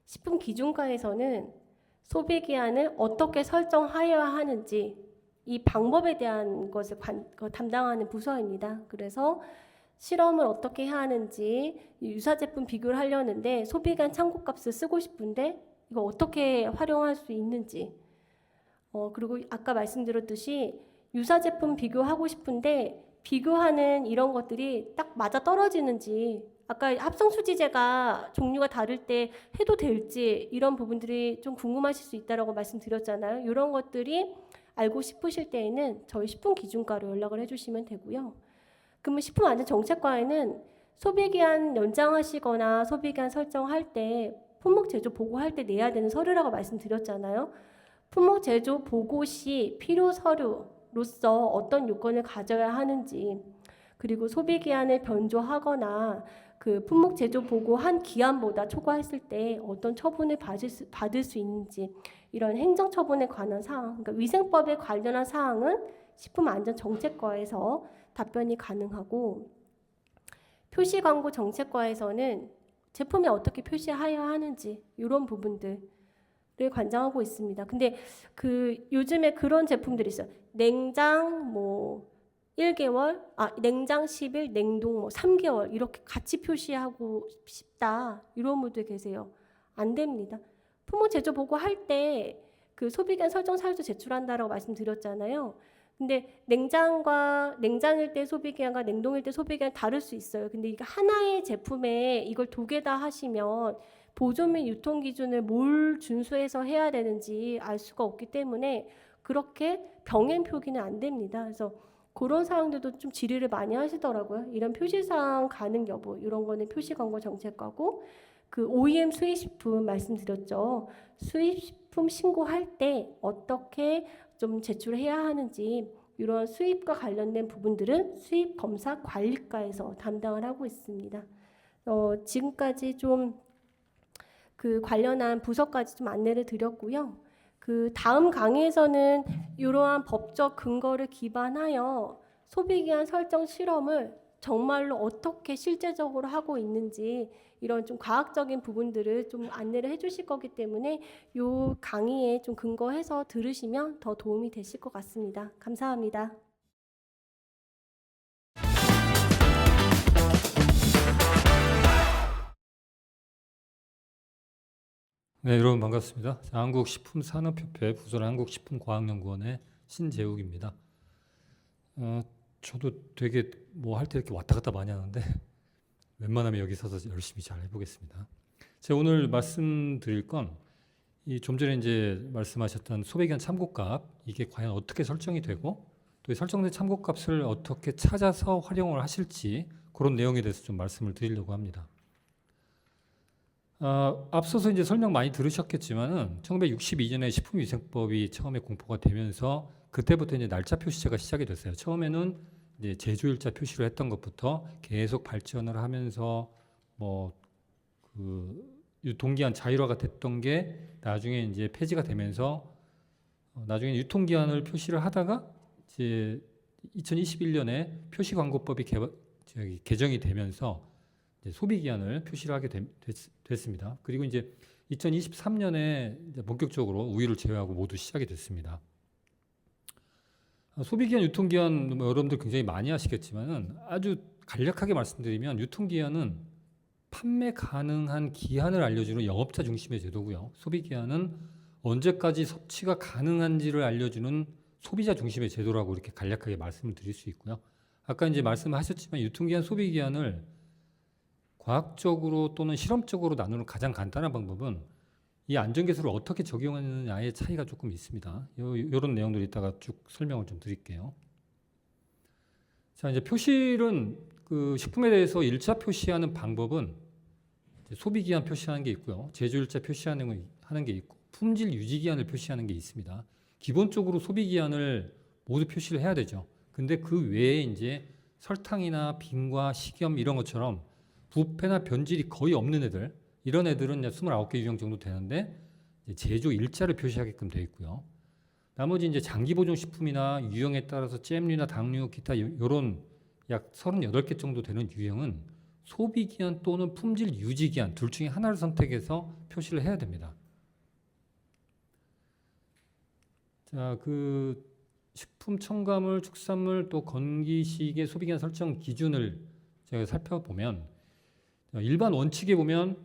식품 기준과에서는 소비기한을 어떻게 설정하여야 하는지 이 방법에 대한 것을 담당하는 부서입니다. 그래서 실험을 어떻게 해야 하는지 유사제품 비교를 하려는데 소비기한 참고값을 쓰고 싶은데 이거 어떻게 활용할 수 있는지 그리고 아까 말씀드렸듯이 유사제품 비교하고 싶은데 비교하는 이런 것들이 딱 맞아 떨어지는지 아까 합성수지제가 종류가 다를 때 해도 될지 이런 부분들이 좀 궁금하실 수 있다라고 말씀드렸잖아요. 이런 것들이 알고 싶으실 때에는 저희 식품기준과로 연락을 해주시면 되고요. 그러면 식품안전정책과에는 소비기한 연장하시거나 소비기한 설정할 때 품목 제조 보고할 때 내야 되는 서류라고 말씀드렸잖아요. 품목 제조 보고 시 필요 서류로서 어떤 요건을 가져야 하는지 그리고 소비기한을 변조하거나 그 품목 제조 보고한 기한보다 초과했을 때 어떤 처분을 받을 수 있는지 이런 행정처분에 관한 사항, 그러니까 위생법에 관련한 사항은 식품안전정책과에서 답변이 가능하고 표시광고 정책과에서는 제품에 어떻게 표시해야 하는지 이런 부분들을 관장하고 있습니다. 근데 요즘에 그런 제품들이 있어요. 냉장 1개월, 냉장 10일, 냉동 3개월 이렇게 같이 표시하고 싶다 이런 분들 계세요. 안 됩니다. 품목 제조 보고 할 때 그 소비기한 설정 사유도 제출한다라고 말씀드렸잖아요. 근데 냉장일 때 소비기한과 냉동일 때 소비기한 다를 수 있어요. 근데 이게 하나의 제품에 이걸 2개 다 하시면 보존 및 유통 기준을 뭘 준수해서 해야 되는지 알 수가 없기 때문에 그렇게 병행 표기는 안 됩니다. 그래서 그런 사항들도 좀 질의를 많이 하시더라고요. 이런 표시사항 가능 여부 이런 거는 표시광고 정책과고 그 OEM 수입식품 말씀드렸죠. 수입식품 신고할 때 어떻게 좀 제출해야 하는지 이런 수입과 관련된 부분들은 수입검사관리과에서 담당을 하고 있습니다. 지금까지 좀 그 관련한 부서까지 좀 안내를 드렸고요. 그 다음 강의에서는 이러한 법적 근거를 기반하여 소비기한 설정 실험을 정말로 어떻게 실제적으로 하고 있는지 이런 좀 과학적인 부분들을 좀 안내를 해주실 거기 때문에 이 강의에 좀 근거해서 들으시면 더 도움이 되실 것 같습니다. 감사합니다. 네, 여러분 반갑습니다. 한국식품산업협회 부설 한국식품과학연구원의 신재욱입니다. 저도 되게 뭐 할 때 이렇게 왔다 갔다 많이 하는데 웬만하면 여기 서서 열심히 잘 해보겠습니다. 제가 오늘 말씀드릴 건 이 좀 전에 이제 말씀하셨던 소비기한 참고값 이게 과연 어떻게 설정이 되고 또 이 설정된 참고값을 어떻게 찾아서 활용을 하실지 그런 내용에 대해서 좀 말씀을 드리려고 합니다. 앞서서 이제 설명 많이 들으셨겠지만은 1962년에 식품위생법이 처음에 공포가 되면서 그때부터 이제 날짜 표시제가 시작이 됐어요. 처음에는 이제 제조일자 표시로 했던 것부터 계속 발전을 하면서 유통기한 자율화가 됐던 게 나중에 이제 폐지가 되면서 나중에 유통기한을 표시를 하다가 이제 2021년에 표시광고법이 개정이 되면서 소비기한을 표시를 하게 됐습니다. 그리고 이제 2023년에 이제 본격적으로 우유를 제외하고 모두 시작이 됐습니다. 소비기한, 유통기한 여러분들 굉장히 많이 아시겠지만은 아주 간략하게 말씀드리면 유통기한은 판매 가능한 기한을 알려주는 영업자 중심의 제도고요. 소비기한은 언제까지 섭취가 가능한지를 알려주는 소비자 중심의 제도라고 이렇게 간략하게 말씀을 드릴 수 있고요. 아까 이제 말씀하셨지만 유통기한, 소비기한을 과학적으로 또는 실험적으로 나누는 가장 간단한 방법은 이 안전계수를 어떻게 적용하느냐의 차이가 조금 있습니다. 이런 내용들 이따가 쭉 설명을 좀 드릴게요. 자, 이제 표시는 그 식품에 대해서 1차 표시하는 방법은 소비기한 표시하는 게 있고요. 제조일자 표시하는 게 있고 품질 유지기한을 표시하는 게 있습니다. 기본적으로 소비기한을 모두 표시를 해야 되죠. 근데 그 외에 이제 설탕이나 빙과 식염 이런 것처럼 부패나 변질이 거의 없는 애들, 이런 애들은 29개 유형 정도 되는데 제조 일자를 표시하게끔 되어 있고요. 나머지 이제 장기 보존 식품이나 유형에 따라서 잼류나 당류, 기타 이런 약 38개 정도 되는 유형은 소비기한 또는 품질 유지기한 둘 중에 하나를 선택해서 표시를 해야 됩니다. 자, 그 식품 첨가물, 축산물 또 건기식의 소비기한 설정 기준을 제가 살펴보면 일반 원칙에 보면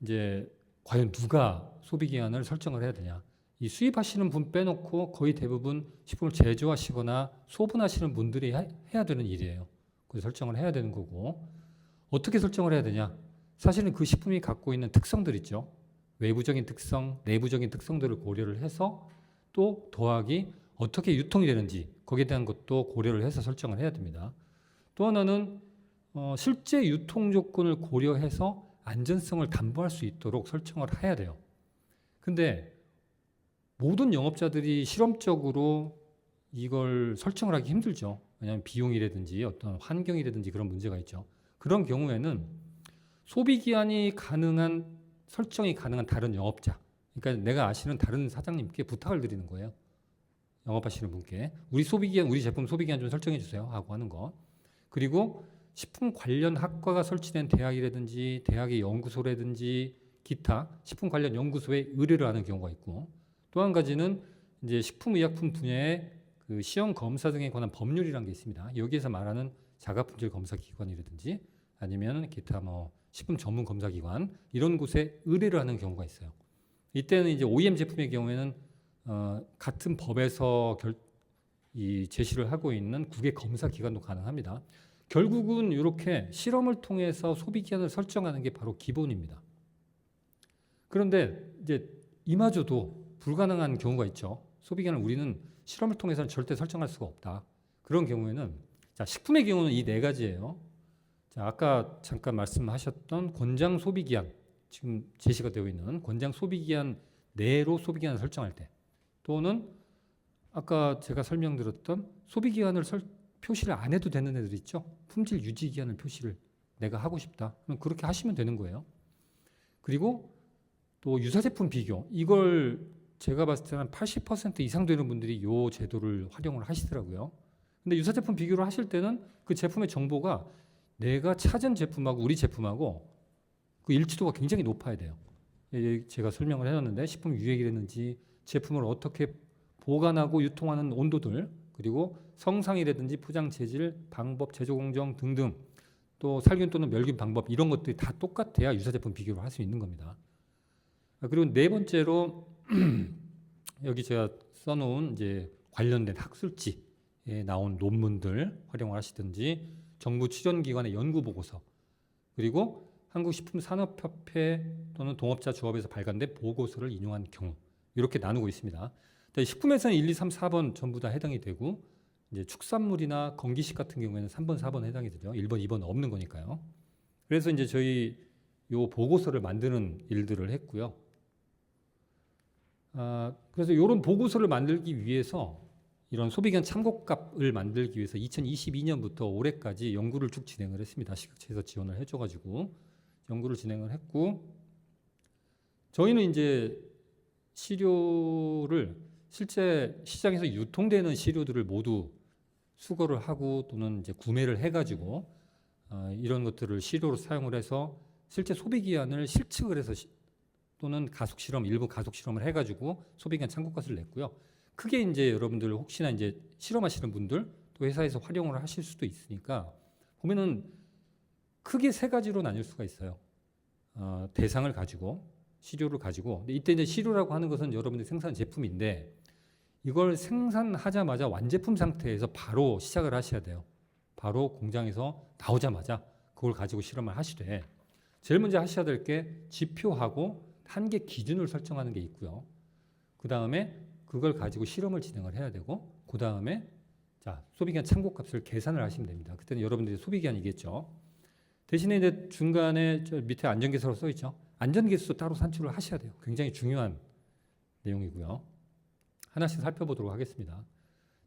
이제 과연 누가 소비기한을 설정을 해야 되냐? 이 수입하시는 분 빼놓고 거의 대부분 식품을 제조하시거나 소분하시는 분들이 해야 되는 일이에요. 그래서 설정을 해야 되는 거고 어떻게 설정을 해야 되냐? 사실은 그 식품이 갖고 있는 특성들 있죠. 외부적인 특성, 내부적인 특성들을 고려를 해서 또 더하기 어떻게 유통이 되는지 거기에 대한 것도 고려를 해서 설정을 해야 됩니다. 또 하나는 실제 유통 조건을 고려해서 안전성을 담보할 수 있도록 설정을 해야 돼요. 근데 모든 영업자들이 실험적으로 이걸 설정을 하기 힘들죠. 왜냐하면 비용이라든지 어떤 환경이라든지 그런 문제가 있죠. 그런 경우에는 소비기한이 가능한 설정이 가능한 다른 영업자, 그러니까 내가 아시는 다른 사장님께 부탁을 드리는 거예요. 영업하시는 분께 우리 소비기한, 우리 제품 소비기한 좀 설정해 주세요 하고 하는 거. 그리고 식품 관련 학과가 설치된 대학이라든지 대학의 연구소라든지 기타 식품 관련 연구소에 의뢰를 하는 경우가 있고, 또 한 가지는 이제 식품의약품 분야의 그 시험 검사 등에 관한 법률이라는 게 있습니다. 여기에서 말하는 자가품질 검사 기관이라든지 아니면 기타 뭐 식품 전문 검사 기관 이런 곳에 의뢰를 하는 경우가 있어요. 이때는 이제 OEM 제품의 경우에는 같은 법에서 이 제시를 하고 있는 국외 검사 기관도 가능합니다. 결국은 이렇게 실험을 통해서 소비 기한을 설정하는 게 바로 기본입니다. 그런데 이제 이마저도 불가능한 경우가 있죠. 소비 기한을 우리는 실험을 통해서는 절대 설정할 수가 없다. 그런 경우에는 자, 식품의 경우는 이 네 가지예요. 자, 아까 잠깐 말씀하셨던 권장 소비 기한, 지금 제시가 되어 있는 권장 소비 기한 내로 소비 기한을 설정할 때, 또는 아까 제가 설명드렸던 소비 기한을 표시를 안 해도 되는 애들 있죠. 품질 유지 기한을 표시를 내가 하고 싶다. 그럼 그렇게 하시면 되는 거예요. 그리고 또 유사제품 비교, 이걸 제가 봤을 때는 80% 이상 되는 분들이 이 제도를 활용을 하시더라고요. 근데 유사제품 비교를 하실 때는 그 제품의 정보가 내가 찾은 제품하고 우리 제품하고 그 일치도가 굉장히 높아야 돼요. 제가 설명을 해놨는데 식품 유액이라든지 제품을 어떻게 보관하고 유통하는 온도들, 그리고 성상이라든지 포장 재질, 방법, 제조 공정 등등, 또 살균 또는 멸균 방법, 이런 것들이 다 똑같아야 유사제품 비교를 할 수 있는 겁니다. 그리고 네 번째로 여기 제가 써놓은 이제 관련된 학술지에 나온 논문들 활용을 하시든지 정부 출연기관의 연구 보고서, 그리고 한국식품산업협회 또는 동업자 조합에서 발간된 보고서를 인용한 경우, 이렇게 나누고 있습니다. 식품에서는 1, 2, 3, 4번 전부 다 해당이 되고, 이제 축산물이나 건기식 같은 경우에는 3번, 4번 해당이 되죠. 1번, 2번 없는 거니까요. 그래서 이제 저희 요 보고서를 만드는 일들을 했고요. 그래서 이런 보고서를 만들기 위해서 이런 소비기한 참고값을 만들기 위해서 2022년부터 올해까지 연구를 쭉 진행을 했습니다. 식약처에서 지원을 해줘가지고 연구를 진행을 했고, 저희는 이제 시료를 실제 시장에서 유통되는 시료들을 모두 수거를 하고 또는 이제 구매를 해가지고 이런 것들을 시료로 사용을 해서 실제 소비기한을 실측을 해서 또는 가속 실험, 일부 가속 실험을 해가지고 소비기한 참고값을 냈고요. 크게 이제 여러분들 혹시나 이제 실험하시는 분들 또 회사에서 활용을 하실 수도 있으니까 보면은 크게 세 가지로 나뉠 수가 있어요. 대상을 가지고, 시료를 가지고. 근데 이때 이제 시료라고 하는 것은 여러분들이 생산 제품인데 이걸 생산하자마자 완제품 상태에서 바로 시작을 하셔야 돼요. 바로 공장에서 나오자마자 그걸 가지고 실험을 하시되, 제일 먼저 하셔야 될 게 지표하고 한계 기준을 설정하는 게 있고요. 그 다음에 그걸 가지고 실험을 진행을 해야 되고, 그 다음에 자, 소비기한 참고값을 계산을 하시면 됩니다. 그때는 여러분들이 소비기한이겠죠. 대신에 이제 중간에 저 밑에 안전계수로 써 있죠. 안전계수도 따로 산출을 하셔야 돼요. 굉장히 중요한 내용이고요. 하나씩 살펴보도록 하겠습니다.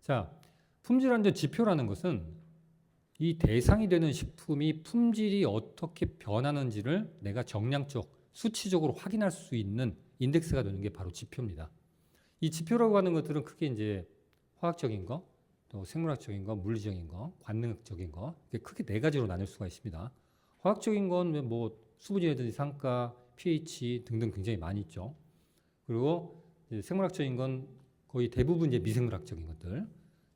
자, 품질안전 지표라는 것은 이 대상이 되는 식품이 품질이 어떻게 변하는지를 내가 정량적, 수치적으로 확인할 수 있는 인덱스가 되는 게 바로 지표입니다. 이 지표라고 하는 것들은 크게 이제 화학적인 거, 또 생물학적인 거, 물리적인 거, 관능적인 거, 크게 네 가지로 나눌 수가 있습니다. 화학적인 건 뭐 수분이라든지 상가, pH 등등 굉장히 많이 있죠. 그리고 이제 생물학적인 건 거의 대부분 이제 미생물학적인 것들,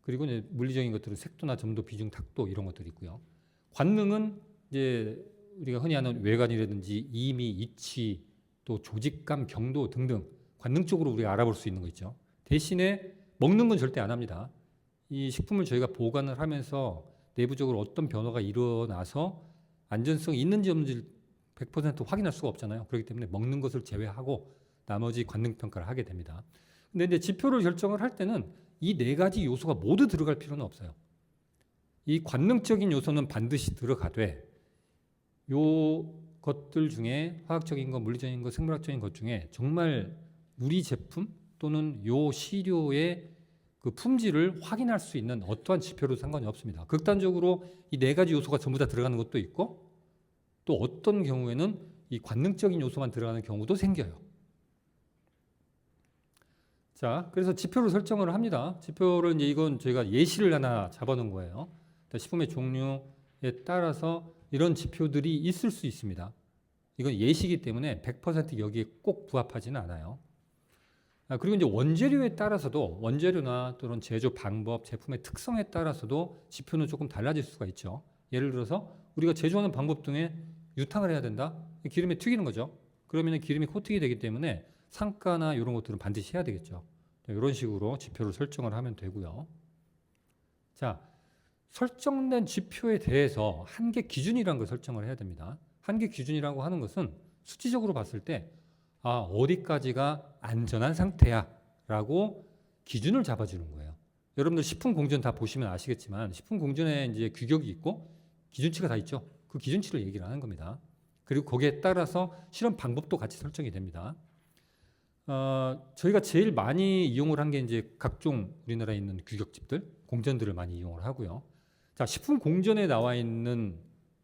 그리고 이제 물리적인 것들은 색도나 점도, 비중, 탁도 이런 것들이 있고요. 관능은 이제 우리가 흔히 하는 외관이라든지 이미, 이치, 또 조직감, 경도 등등 관능 쪽으로 우리가 알아볼 수 있는 거 있죠. 대신에 먹는 건 절대 안 합니다. 이 식품을 저희가 보관을 하면서 내부적으로 어떤 변화가 일어나서 안전성이 있는지 없는지 100% 확인할 수가 없잖아요. 그렇기 때문에 먹는 것을 제외하고 나머지 관능 평가를 하게 됩니다. 근데 이제 지표를 결정을 할 때는 이 네 가지 요소가 모두 들어갈 필요는 없어요. 이 관능적인 요소는 반드시 들어가되 요 것들 중에 화학적인 것, 물리적인 것, 생물학적인 것 중에 정말 우리 제품 또는 요 시료의 그 품질을 확인할 수 있는 어떠한 지표로 상관이 없습니다. 극단적으로 이 네 가지 요소가 전부 다 들어가는 것도 있고 또 어떤 경우에는 이 관능적인 요소만 들어가는 경우도 생겨요. 자, 그래서 지표를 설정을 합니다. 지표를 이제 이건 저희가 예시를 하나 잡아놓은 거예요. 식품의 종류에 따라서 이런 지표들이 있을 수 있습니다. 이건 예시이기 때문에 100% 여기에 꼭 부합하지는 않아요. 그리고 이제 원재료에 따라서도 원재료나 또는 제조 방법, 제품의 특성에 따라서도 지표는 조금 달라질 수가 있죠. 예를 들어서 우리가 제조하는 방법 등에 유탕을 해야 된다. 기름에 튀기는 거죠. 그러면 기름이 코팅이 되기 때문에 상가나 이런 것들은 반드시 해야 되겠죠. 이런 식으로 지표를 설정을 하면 되고요. 자, 설정된 지표에 대해서 한계 기준이라는 걸 설정을 해야 됩니다. 한계 기준이라고 하는 것은 수치적으로 봤을 때 어디까지가 안전한 상태야 라고 기준을 잡아주는 거예요. 여러분들 식품공전 다 보시면 아시겠지만 식품공전에 이제 규격이 있고 기준치가 다 있죠. 그 기준치를 얘기를 하는 겁니다. 그리고 거기에 따라서 실험 방법도 같이 설정이 됩니다. 저희가 제일 많이 이용을 한 게 이제 각종 우리나라에 있는 규격집들, 공전들을 많이 이용을 하고요. 자, 식품공전에 나와 있는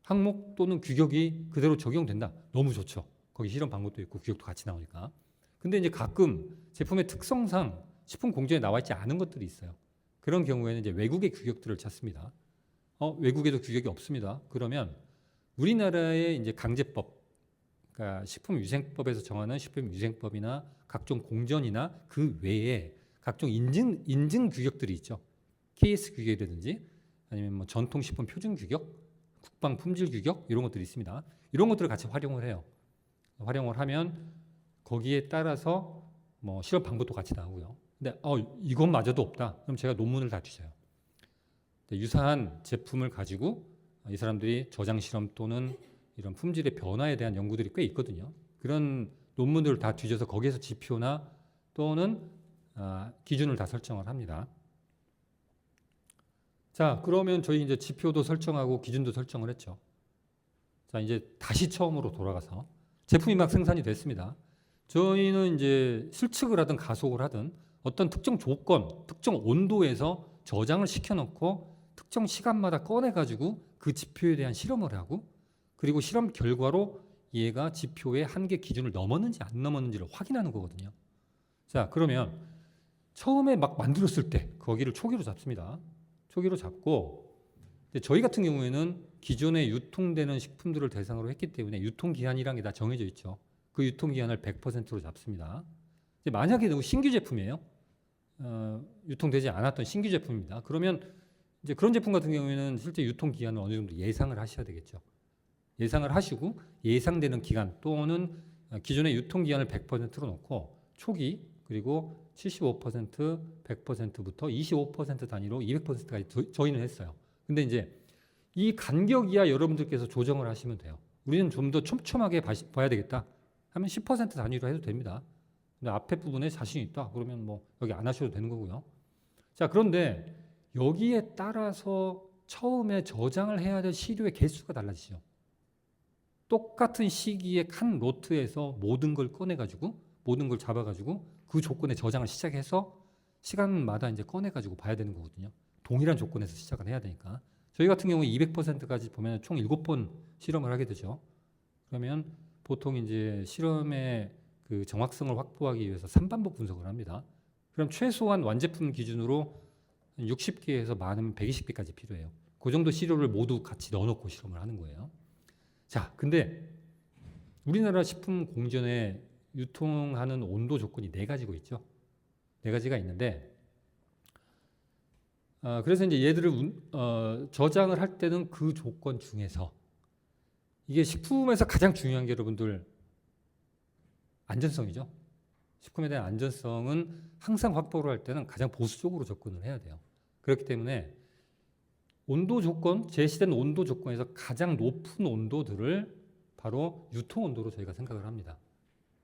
항목 또는 규격이 그대로 적용된다. 너무 좋죠. 거기 실험 방법도 있고 규격도 같이 나오니까. 근데 이제 가끔 제품의 특성상 식품공전에 나와 있지 않은 것들이 있어요. 그런 경우에는 이제 외국의 규격들을 찾습니다. 외국에도 규격이 없습니다. 그러면 우리나라의 이제 강제법, 그러니까 식품위생법에서 정하는 식품위생법이나 각종 공전이나 그 외에 각종 인증 규격들이 있죠. KS 규격이라든지 아니면 뭐 전통식품 표준 규격, 국방 품질 규격 이런 것들이 있습니다. 이런 것들을 같이 활용을 해요. 활용을 하면 거기에 따라서 뭐 실험 방법도 같이 나오고요. 근데 이것마저도 없다. 그럼 제가 논문을 다 뒤져요. 유사한 제품을 가지고 이 사람들이 저장 실험 또는 이런 품질의 변화에 대한 연구들이 꽤 있거든요. 그런 논문들을 다 뒤져서 거기에서 지표나 또는 기준을 다 설정을 합니다. 자, 그러면 저희 이제 지표도 설정하고 기준도 설정을 했죠. 자, 이제 다시 처음으로 돌아가서 제품이 막 생산이 됐습니다. 저희는 이제 실측을 하든 가속을 하든 어떤 특정 조건, 특정 온도에서 저장을 시켜놓고 특정 시간마다 꺼내가지고 그 지표에 대한 실험을 하고 그리고 실험 결과로 얘가 지표의 한계 기준을 넘었는지 안 넘었는지를 확인하는 거거든요. 자, 그러면 처음에 막 만들었을 때 거기를 초기로 잡습니다. 초기로 잡고 저희 같은 경우에는 기존에 유통되는 식품들을 대상으로 했기 때문에 유통기한이라는 게 다 정해져 있죠. 그 유통기한을 100%로 잡습니다. 이제 만약에 너무 신규 제품이에요. 유통되지 않았던 신규 제품입니다. 그러면 이제 그런 제품 같은 경우에는 실제 유통기한을 어느 정도 예상을 하셔야 되겠죠. 예상을 하시고 예상되는 기간 또는 기존의 유통기한을 100%로 놓고 초기 그리고 75%, 100%부터 25% 단위로 200%까지 저희는 했어요. 근데 이제 이 간격 이하 여러분들께서 조정을 하시면 돼요. 우리는 좀 더 촘촘하게 봐야 되겠다 하면 10% 단위로 해도 됩니다. 근데 앞에 부분에 자신이 있다 그러면 뭐 여기 안 하셔도 되는 거고요. 자, 그런데 여기에 따라서 처음에 저장을 해야 될 시료의 개수가 달라지죠. 똑같은 시기에 한 로트에서 모든 걸 꺼내가지고 모든 걸 잡아가지고 그 조건에 저장을 시작해서 시간마다 이제 꺼내가지고 봐야 되는 거거든요. 동일한 조건에서 시작을 해야 되니까. 저희 같은 경우에 200%까지 보면 총 7번 실험을 하게 되죠. 그러면 보통 이제 실험의 그 정확성을 확보하기 위해서 3반복 분석을 합니다. 그럼 최소한 완제품 기준으로 60개에서 많으면 120개까지 필요해요. 그 정도 시료를 모두 같이 넣어놓고 실험을 하는 거예요. 자, 근데 우리나라 식품 공전에 유통하는 온도 조건이 4가지고 있죠. 네 가지가 있는데 그래서 이제 얘들을 저장을 할 때는 그 조건 중에서 이게 식품에서 가장 중요한 게 여러분들 안전성이죠. 식품에 대한 안전성은 항상 확보를 할 때는 가장 보수적으로 접근을 해야 돼요. 그렇기 때문에 온도 조건, 제시된 온도 조건에서 가장 높은 온도들을 바로 유통 온도로 저희가 생각을 합니다.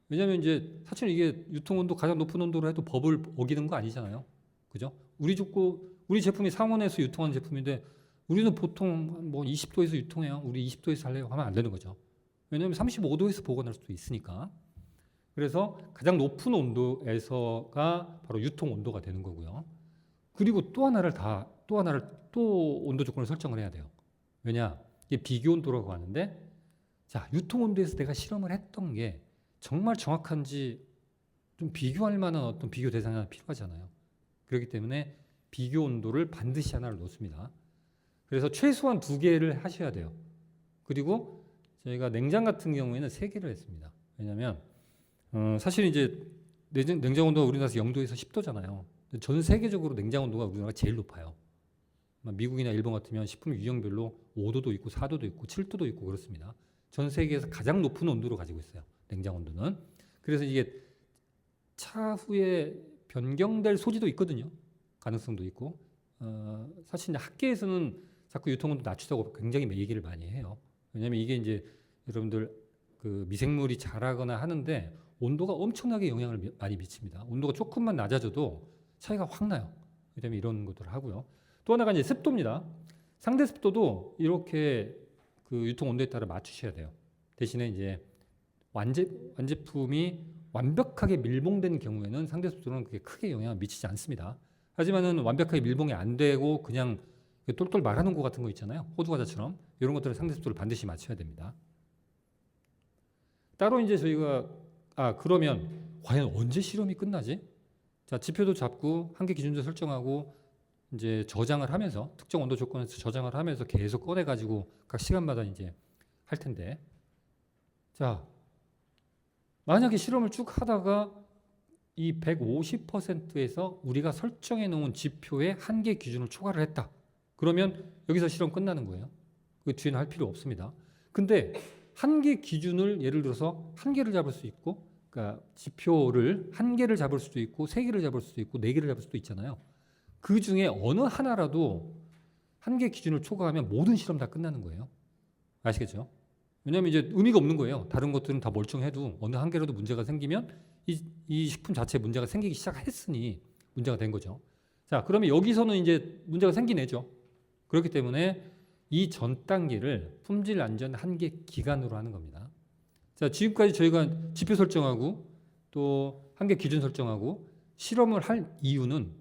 왜냐하면 이제 사실 이게 유통 온도 가장 높은 온도로 해도 법을 어기는 거 아니잖아요. 그죠? 우리 제품이 상온에서 유통하는 제품인데 우리는 보통 뭐 20도에서 유통해요. 우리 20도에서 할래요 하면 안 되는 거죠. 왜냐하면 35도에서 보관할 수도 있으니까. 그래서 가장 높은 온도에서가 바로 유통 온도가 되는 거고요. 그리고 또 하나를 또 온도 조건을 설정을 해야 돼요. 왜냐? 이게 비교 온도라고 하는데 자, 유통 온도에서 내가 실험을 했던 게 정말 정확한지 좀 비교할 만한 어떤 비교 대상이 하나 필요하잖아요. 그렇기 때문에 비교 온도를 반드시 하나를 놓습니다. 그래서 최소한 2개를 하셔야 돼요. 그리고 저희가 냉장 같은 경우에는 3개를 했습니다. 왜냐하면 사실 이제 냉장 온도가 우리나라에서 0도에서 10도잖아요. 전 세계적으로 냉장 온도가 우리나라가 제일 높아요. 미국이나 일본 같으면 식품 유형별로 5도도 있고 4도도 있고 7도도 있고 그렇습니다. 전 세계에서 가장 높은 온도를 가지고 있어요. 냉장 온도는. 그래서 이게 차후에 변경될 소지도 있거든요. 가능성도 있고. 사실 이제 학계에서는 자꾸 유통 온도 낮추자고 굉장히 얘기를 많이 해요. 왜냐하면 이게 이제 여러분들 그 미생물이 자라거나 하는데 온도가 엄청나게 영향을 많이 미칩니다. 온도가 조금만 낮아져도 차이가 확 나요. 그다음에 이런 것들을 하고요. 또 하나가 이제 습도입니다. 상대 습도도 이렇게 그 유통 온도에 따라 맞추셔야 돼요. 대신에 이제 완제품이 완벽하게 밀봉된 경우에는 상대 습도는 그게 크게 영향을 미치지 않습니다. 하지만은 완벽하게 밀봉이 안 되고 그냥 똘똘 말아놓은 것 같은 거 있잖아요. 호두 과자처럼 이런 것들은 상대 습도를 반드시 맞춰야 됩니다. 따로 이제 저희가 그러면 과연 언제 실험이 끝나지? 자, 지표도 잡고 한계 기준도 설정하고 이제 저장을 하면서 특정 온도 조건에서 저장을 하면서 계속 꺼내 가지고 각 시간마다 이제 할 텐데, 자, 만약에 실험을 쭉 하다가 이 150%에서 우리가 설정해 놓은 지표의 한계 기준을 초과를 했다. 그러면 여기서 실험 끝나는 거예요. 그 뒤에는 할 필요 없습니다. 근데 한계 기준을 예를 들어서 한 개를 잡을 수 있고, 그러니까 지표를 한 개를 잡을 수도 있고, 3개를 잡을 수도 있고, 4개를 잡을 수도 있잖아요. 그 중에 어느 하나라도 한계 기준을 초과하면 모든 실험 다 끝나는 거예요. 아시겠죠? 왜냐하면 이제 의미가 없는 거예요. 다른 것들은 다 멀쩡해도 어느 한 개라도 문제가 생기면 이 식품 자체에 문제가 생기기 시작했으니 문제가 된 거죠. 자, 그러면 여기서는 이제 문제가 생기네죠. 그렇기 때문에 이 전 단계를 품질 안전 한계 기간으로 하는 겁니다. 자, 지금까지 저희가 지표 설정하고 또 한계 기준 설정하고 실험을 할 이유는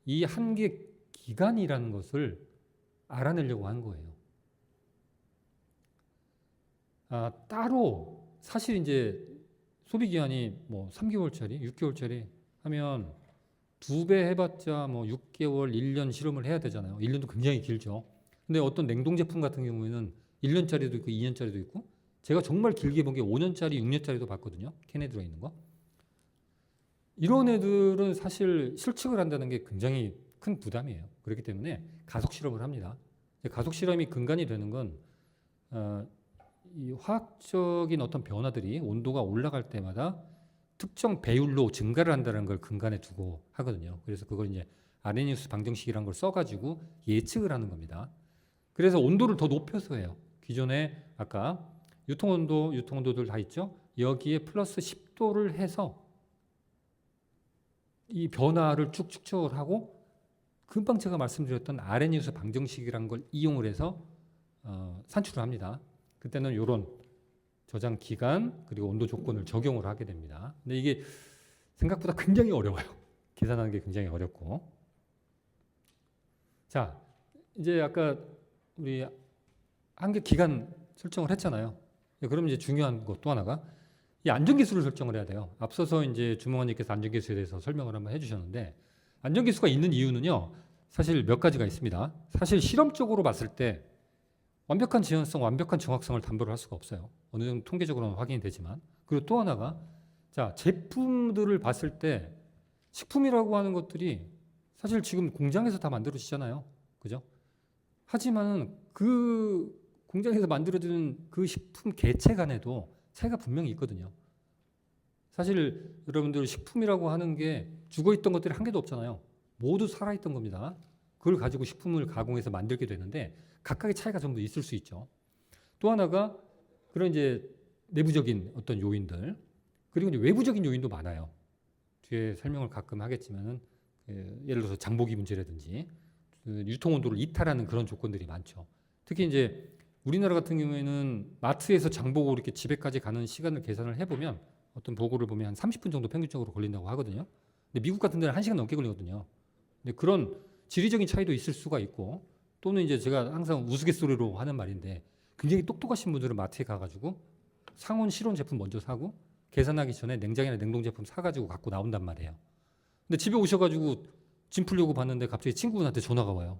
이 한계 기간이라는 것을 알아내려고 한 거예요. 따로 사실 이제 소비 기한이 뭐 3개월짜리, 6개월짜리 하면 2배 해봤자 뭐 6개월, 1년 실험을 해야 되잖아요. 1년도 굉장히 길죠. 근데 어떤 냉동 제품 같은 경우에는 1년짜리도 있고 2년짜리도 있고, 제가 정말 길게 본 게 5년짜리, 6년짜리도 봤거든요. 캔에 들어있는 거. 이런 애들은 사실 실측을 한다는 게 굉장히 큰 부담이에요. 그렇기 때문에 가속 실험을 합니다. 가속 실험이 근간이 되는 건 이 화학적인 어떤 변화들이 온도가 올라갈 때마다 특정 배율로 증가를 한다는 걸 근간에 두고 하거든요. 그래서 그걸 이제 아레니우스 방정식이라는 걸 써가지고 예측을 하는 겁니다. 그래서 온도를 더 높여서 해요. 기존에 아까 유통온도들 다 있죠. 여기에 플러스 10도를 해서 이 변화를 쭉 측정을 하고, 금방 제가 말씀드렸던 아레니우스 방정식이라는 걸 이용을 해서 산출을 합니다. 그때는 이런 저장 기간 그리고 온도 조건을 적용을 하게 됩니다. 근데 이게 생각보다 굉장히 어려워요. 계산하는 게 굉장히 어렵고. 자, 이제 아까 우리 한계 기간 설정을 했잖아요. 그럼 이제 중요한 것 또 하나가 이 안전기수를 설정을 해야 돼요. 앞서서 이제 주무관님께서 안전기수에 대해서 설명을 한번 해주셨는데, 안전기수가 있는 이유는요, 사실 몇 가지가 있습니다. 사실 실험적으로 봤을 때 완벽한 지연성, 완벽한 정확성을 담보를 할 수가 없어요. 어느 정도 통계적으로는 확인이 되지만. 그리고 또 하나가, 자, 제품들을 봤을 때 식품이라고 하는 것들이 사실 지금 공장에서 다 만들어지잖아요. 그죠? 하지만은 그 공장에서 만들어지는 그 식품 개체 간에도 차이가 분명히 있거든요. 사실 여러분들 식품이라고 하는 게 죽어있던 것들이 한 개도 없잖아요. 모두 살아있던 겁니다. 그걸 가지고 식품을 가공해서 만들게 되는데 각각의 차이가 전부 있을 수 있죠. 또 하나가 그런 이제 내부적인 어떤 요인들, 그리고 이제 외부적인 요인도 많아요. 뒤에 설명을 가끔 하겠지만은 예를 들어서 장보기 문제라든지 유통 온도를 이탈하는 그런 조건들이 많죠. 특히 이제 우리나라 같은 경우에는 마트에서 장보고 이렇게 집에까지 가는 시간을 계산을 해보면 어떤 보고를 보면 한 30분 정도 평균적으로 걸린다고 하거든요. 근데 미국 같은 데는 1시간 넘게 걸리거든요. 근데 그런 지리적인 차이도 있을 수가 있고, 또는 이제 제가 항상 우스갯소리로 하는 말인데 굉장히 똑똑하신 분들은 마트에 가가지고 상온 실온 제품 먼저 사고 계산하기 전에 냉장이나 냉동 제품 사가지고 갖고 나온단 말이에요. 근데 집에 오셔가지고 짐 풀려고 봤는데 갑자기 친구분한테 전화가 와요.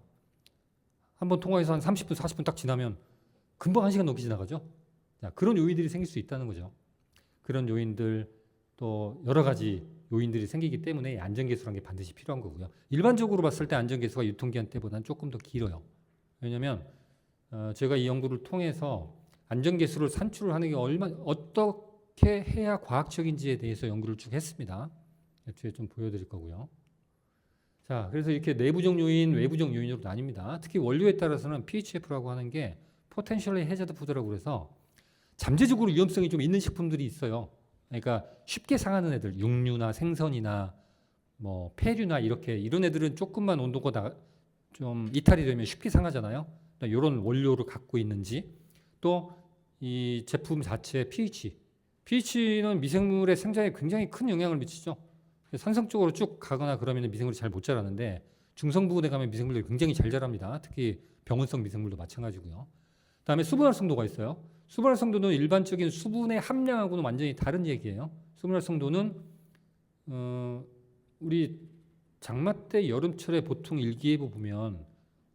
한번 통화해서 한 30분, 40분 딱 지나면 금방 1시간 넘게 지나가죠. 자, 그런 요인들이 생길 수 있다는 거죠. 그런 요인들 또 여러 가지 요인들이 생기기 때문에 안전계수라는 게 반드시 필요한 거고요. 일반적으로 봤을 때 안전계수가 유통기한 때보다는 조금 더 길어요. 왜냐하면 제가 이 연구를 통해서 안전계수를 산출을 하는 게 어떻게 해야 과학적인지에 대해서 연구를 쭉 했습니다. 뒤에 좀 보여드릴 거고요. 자, 그래서 이렇게 내부적 요인, 외부적 요인으로 나뉩니다. 특히 원료에 따라서는 PHF라고 하는 게 Potentially Hazard Food라고 해서 잠재적으로 위험성이 좀 있는 식품들이 있어요. 그러니까 쉽게 상하는 애들, 육류나 생선이나 뭐 폐류나 이런 애들은 조금만 온도가 좀 이탈이 되면 쉽게 상하잖아요. 이런 원료를 갖고 있는지, 또 이 제품 자체의 pH는 미생물의 생장에 굉장히 큰 영향을 미치죠. 산성적으로 쭉 가거나 그러면 미생물이 잘 못 자라는데 중성부에 가면 미생물들이 굉장히 잘 자랍니다. 특히 병원성 미생물도 마찬가지고요. 그다음에 수분 활성도가 있어요. 수분 활성도는 일반적인 수분의 함량하고는 완전히 다른 얘기예요. 수분 활성도는 우리 장마 때 여름철에 보통 일기예보 보면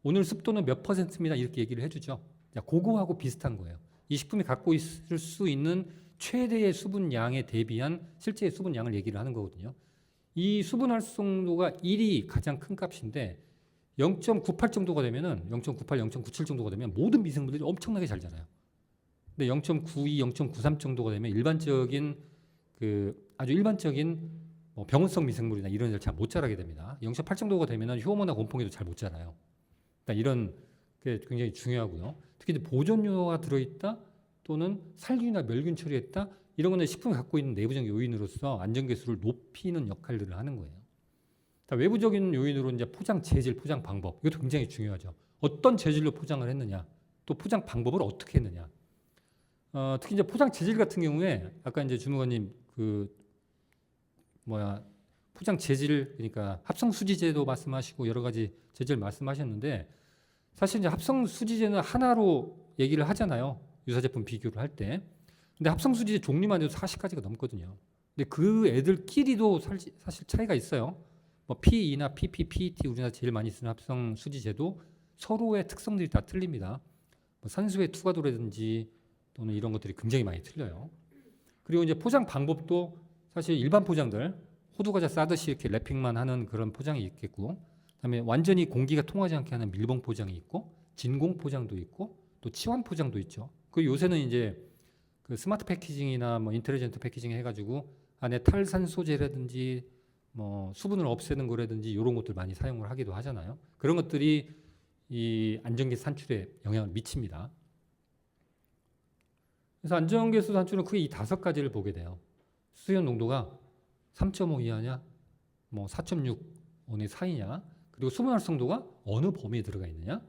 오늘 습도는 몇 %입니다 이렇게 얘기를 해주죠. 그거하고 비슷한 거예요. 이 식품이 갖고 있을 수 있는 최대의 수분량에 대비한 실제의 수분량을 얘기를 하는 거거든요. 이 수분 활성도가 1이 가장 큰 값인데 0.98 정도가 되면은 0.98, 0.97 정도가 되면 모든 미생물들이 엄청나게 잘 자라요. 근데 0.92, 0.93 정도가 되면 일반적인 아주 일반적인 뭐 병원성 미생물이나 이런 애들 잘 못 자라게 됩니다. 0.8 정도가 되면은 효모나 곰팡이도 잘 못 자라요. 그러니까 이런 게 굉장히 중요하고요. 특히 보존료가 들어있다 또는 살균이나 멸균 처리했다 이런 거는 식품이 갖고 있는 내부적 요인으로서 안전계수를 높이는 역할들을 하는 거예요. 외부적인 요인으로 이제 포장 재질, 포장 방법 이것도 굉장히 중요하죠. 어떤 재질로 포장을 했느냐, 또 포장 방법을 어떻게 했느냐. 특히 이제 포장 재질 같은 경우에 아까 이제 주무관님 포장 재질 그러니까 합성 수지제도 말씀하시고 여러 가지 재질 말씀하셨는데 사실 이제 합성 수지제는 하나로 얘기를 하잖아요. 유사 제품 비교를 할 때. 근데 합성 수지제 종류만 해도 40가지가 넘거든요. 근데 그 애들끼리도 사실 차이가 있어요. 뭐 PE나 PP, PET 우리나라 제일 많이 쓰는 합성 수지제도 서로의 특성들이 다 틀립니다. 뭐 산소의 투과도라든지 또는 이런 것들이 굉장히 많이 틀려요. 그리고 이제 포장 방법도 사실 일반 포장들 호두과자 싸듯이 이렇게 랩핑만 하는 그런 포장이 있겠고, 그다음에 완전히 공기가 통하지 않게 하는 밀봉 포장이 있고, 진공 포장도 있고, 또 치환 포장도 있죠. 그 요새는 이제 그 스마트 패키징이나 뭐 인텔리전트 패키징 해가지고 안에 탈산소제라든지 뭐 수분을 없애는 거라든지 이런 것들 많이 사용을 하기도 하잖아요. 그런 것들이 이 안전계수 산출에 영향을 미칩니다. 그래서 안전계수 산출은 크게 이 5가지를 보게 돼요. 수연 농도가 3.5 이하냐, 뭐 4.6 어느 사이냐, 그리고 수분 활성도가 어느 범위에 들어가 있느냐,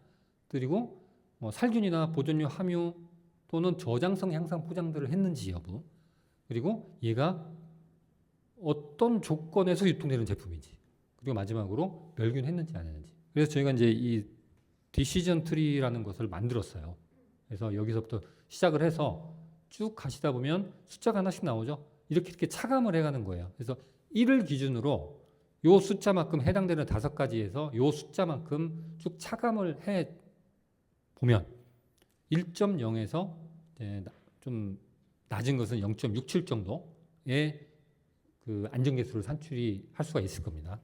그리고 뭐 살균이나 보존료 함유 또는 저장성 향상 포장들을 했는지 여부, 그리고 얘가 어떤 조건에서 유통되는 제품인지, 그리고 마지막으로 멸균했는지 안 했는지. 그래서 저희가 이제 이 디시전 트리라는 것을 만들었어요. 그래서 여기서부터 시작을 해서 쭉 가시다 보면 숫자가 하나씩 나오죠. 이렇게 차감을 해가는 거예요. 그래서 1을 기준으로 요 숫자만큼 해당되는 5가지에서 요 숫자만큼 쭉 차감을 해 보면 1.0에서 좀 낮은 것은 0.67 정도의 그 안전계수를 산출이 할 수가 있을 겁니다.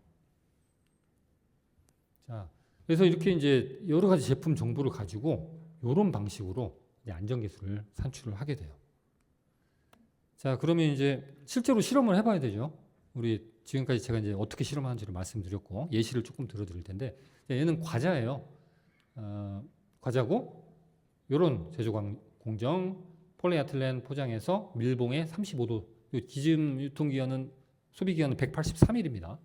자, 그래서 이렇게 이제 여러 가지 제품 정보를 가지고 이런 방식으로 이제 안전계수를 산출을 하게 돼요. 자, 그러면 이제 실제로 실험을 해봐야 되죠. 우리 지금까지 제가 이제 어떻게 실험하는지를 말씀드렸고 예시를 조금 들어드릴 텐데 얘는 과자예요. 과자고 이런 제조 공정 폴리에틸렌 포장해서 밀봉에 35도 기준 유통기한은 소비기한은 183일입니다.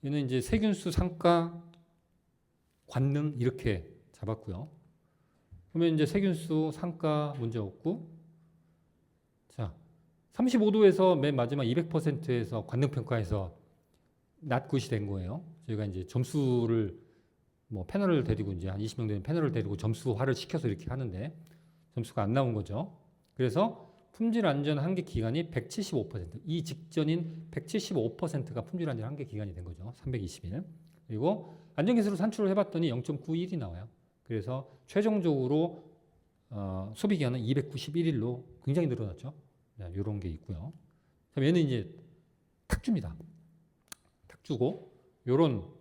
얘는 이제 세균수, 상가, 관능 이렇게 잡았고요. 그러면 이제 세균수, 상가 문제 없고 자 35도에서 맨 마지막 200%에서 관능 평가에서 not good이 된 거예요. 저희가 이제 점수를 뭐 패널을 데리고 이제 한 20명 되는 패널을 데리고 점수화를 시켜서 이렇게 하는데 점수가 안 나온 거죠. 그래서 품질 안전 한계 기간이 175%, 이 직전인 175%가 품질 안전 한계 기간이 된 거죠. 320일. 그리고 안전계수로 산출을 해봤더니 0.91이 나와요. 그래서 최종적으로 소비 기한은 291일로 굉장히 늘어났죠. 이런 게 있고요. 얘는 이제 탁주입니다. 탁주고 요런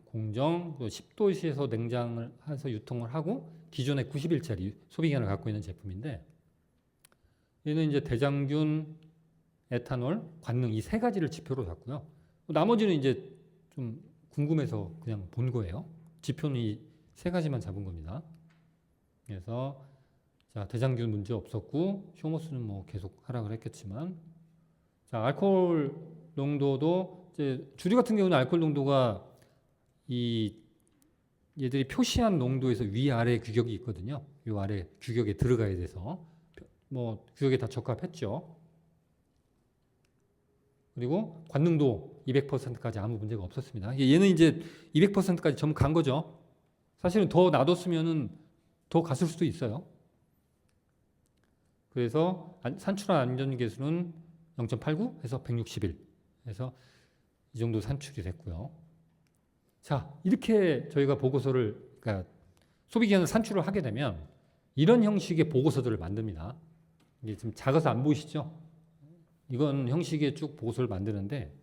공정 10도시에서 냉장을 해서 유통을 하고 기존의 90일짜리 소비 기한을 갖고 있는 제품인데 얘는 이제 대장균, 에탄올, 관능 이 세 가지를 지표로 잡고요. 나머지는 이제 좀 궁금해서 그냥 본 거예요. 지표는 이 세 가지만 잡은 겁니다. 그래서 자, 대장균 문제 없었고 효모수는 뭐 계속 하락을 했겠지만 자, 알코올 농도도 이제 주류 같은 경우는 알코올 농도가 얘들이 표시한 농도에서 위아래 규격이 있거든요. 이 아래 규격에 들어가야 돼서 뭐 규격에 다 적합했죠. 그리고 관능도 200%까지 아무 문제가 없었습니다. 얘는 이제 200%까지 전부 간 거죠. 사실은 더 놔뒀으면은 더 갔을 수도 있어요. 그래서 산출한 안전계수는 0.89 해서 160일 해서 이 정도 산출이 됐고요. 자, 이렇게 저희가 보고서를 그러니까 소비기한을 산출을 하게 되면 이런 형식의 보고서들을 만듭니다. 이게 좀 작아서 안 보이시죠? 이건 형식의 쭉 보고서를 만드는데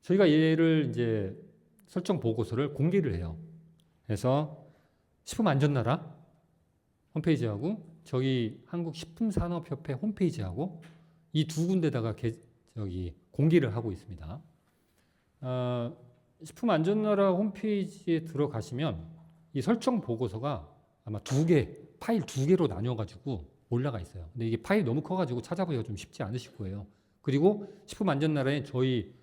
저희가 얘를 이제 설정 보고서를 공개를 해요. 그래서 식품안전나라 홈페이지하고 저희 한국식품산업협회 홈페이지하고 이 두 군데다가 공개를 하고 있습니다. 식품안전나라 홈페이지에 들어가시면 이 설정 보고서가 아마 파일 두 개로 나뉘어가지고 올라가 있어요. 근데 이게 파일이 너무 커가지고 찾아보기가 좀 쉽지 않으실 거예요. 그리고 식품안전나라에 저희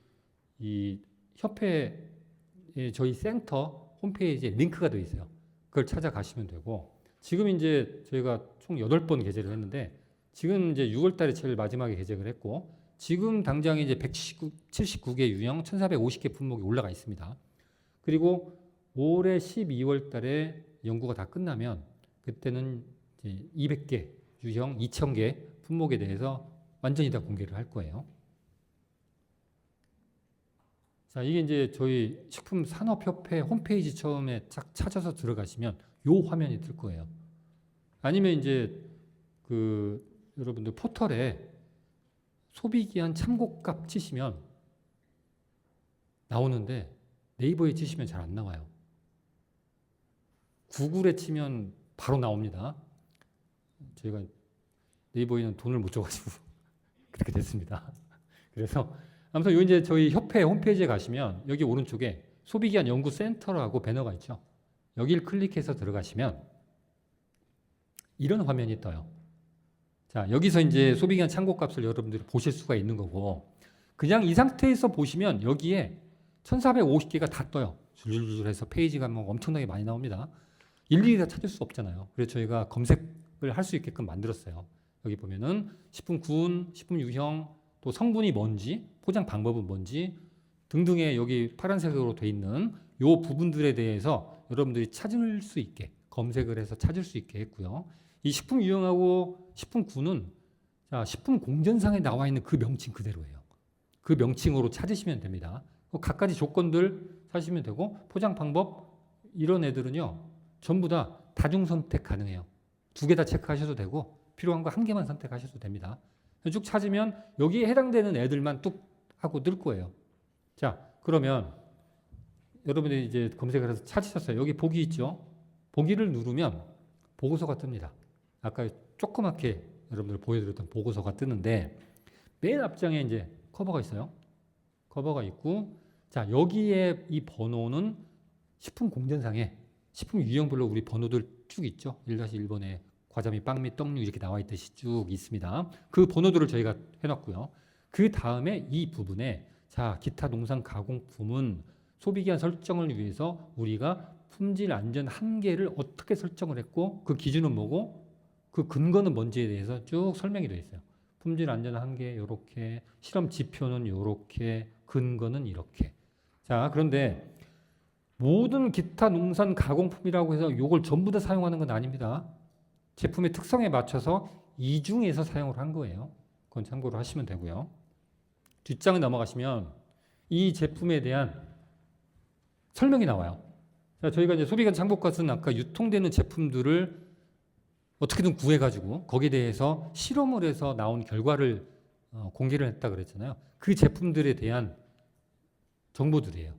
이 협회의 저희 센터 홈페이지에 링크가 되어 있어요. 그걸 찾아가시면 되고 지금 이제 저희가 총 8번 게재를 했는데 지금 이제 6월 달에 제일 마지막에 게재를 했고 지금 당장에 이제 179개 유형 1450개 품목이 올라가 있습니다. 그리고 올해 12월 달에 연구가 다 끝나면 그때는 이제 200개 유형 2000개 품목에 대해서 완전히 다 공개를 할 거예요. 자, 이게 이제 저희 식품산업협회 홈페이지 처음에 딱 찾아서 들어가시면 요 화면이 뜰 거예요. 아니면 이제 여러분들 포털에 소비기한 참고값 치시면 나오는데 네이버에 치시면 잘 안 나와요. 구글에 치면 바로 나옵니다. 저희가 네이버에는 돈을 못 줘가지고 그렇게 됐습니다. 그래서 아무튼 요 이제 저희 협회 홈페이지에 가시면 여기 오른쪽에 소비기한 연구센터라고 배너가 있죠. 여기를 클릭해서 들어가시면 이런 화면이 떠요. 자, 여기서 이제 소비기한 참고값을 여러분들이 보실 수가 있는 거고 그냥 이 상태에서 보시면 여기에 1450개가 다 떠요. 줄줄줄 해서 페이지가 뭐 엄청나게 많이 나옵니다. 일일이 다 찾을 수 없잖아요. 그래서 저희가 검색을 할 수 있게끔 만들었어요. 여기 보면은 식품군, 식품유형, 또 성분이 뭔지, 포장 방법은 뭔지 등등의 여기 파란색으로 돼 있는 요 부분들에 대해서 여러분들이 찾을 수 있게 검색을 해서 찾을 수 있게 했고요. 이 식품유형하고 식품군은 자, 식품공전상에 나와 있는 그 명칭 그대로예요. 그 명칭으로 찾으시면 됩니다. 각가지 조건들 찾으시면 되고 포장 방법 이런 애들은요. 전부 다 다중 선택 가능해요. 2개 다 체크하셔도 되고 필요한 거 1개만 선택하셔도 됩니다. 쭉 찾으면 여기에 해당되는 애들만 뚝 하고 뜰 거예요. 자, 그러면 여러분들이 이제 검색을 해서 찾으셨어요. 여기 보기 있죠? 보기를 누르면 보고서가 뜹니다. 아까 조그맣게 여러분들 보여드렸던 보고서가 뜨는데 맨 앞장에 이제 커버가 있어요. 커버가 있고, 자, 여기에 이 번호는 식품 공전상에 식품 유형별로 우리 번호들 쭉 있죠. 1-1번에 과자미, 빵미, 떡류 이렇게 나와 있듯이 쭉 있습니다. 그 번호들을 저희가 해놨고요. 그 다음에 이 부분에 자, 기타 농산 가공품은 소비기한 설정을 위해서 우리가 품질 안전 한계를 어떻게 설정을 했고 그 기준은 뭐고 그 근거는 뭔지에 대해서 쭉 설명이 되어 있어요. 품질 안전 한계 이렇게, 실험 지표는 이렇게, 근거는 이렇게. 자, 그런데 모든 기타 농산 가공품이라고 해서 이걸 전부 다 사용하는 건 아닙니다. 제품의 특성에 맞춰서 이중에서 사용을 한 거예요. 그건 참고로 하시면 되고요. 뒷장에 넘어가시면 이 제품에 대한 설명이 나와요. 자, 저희가 이제 소비관 창복과는 아까 유통되는 제품들을 어떻게든 구해가지고 거기에 대해서 실험을 해서 나온 결과를 공개를 했다 그랬잖아요. 그 제품들에 대한 정보들이에요.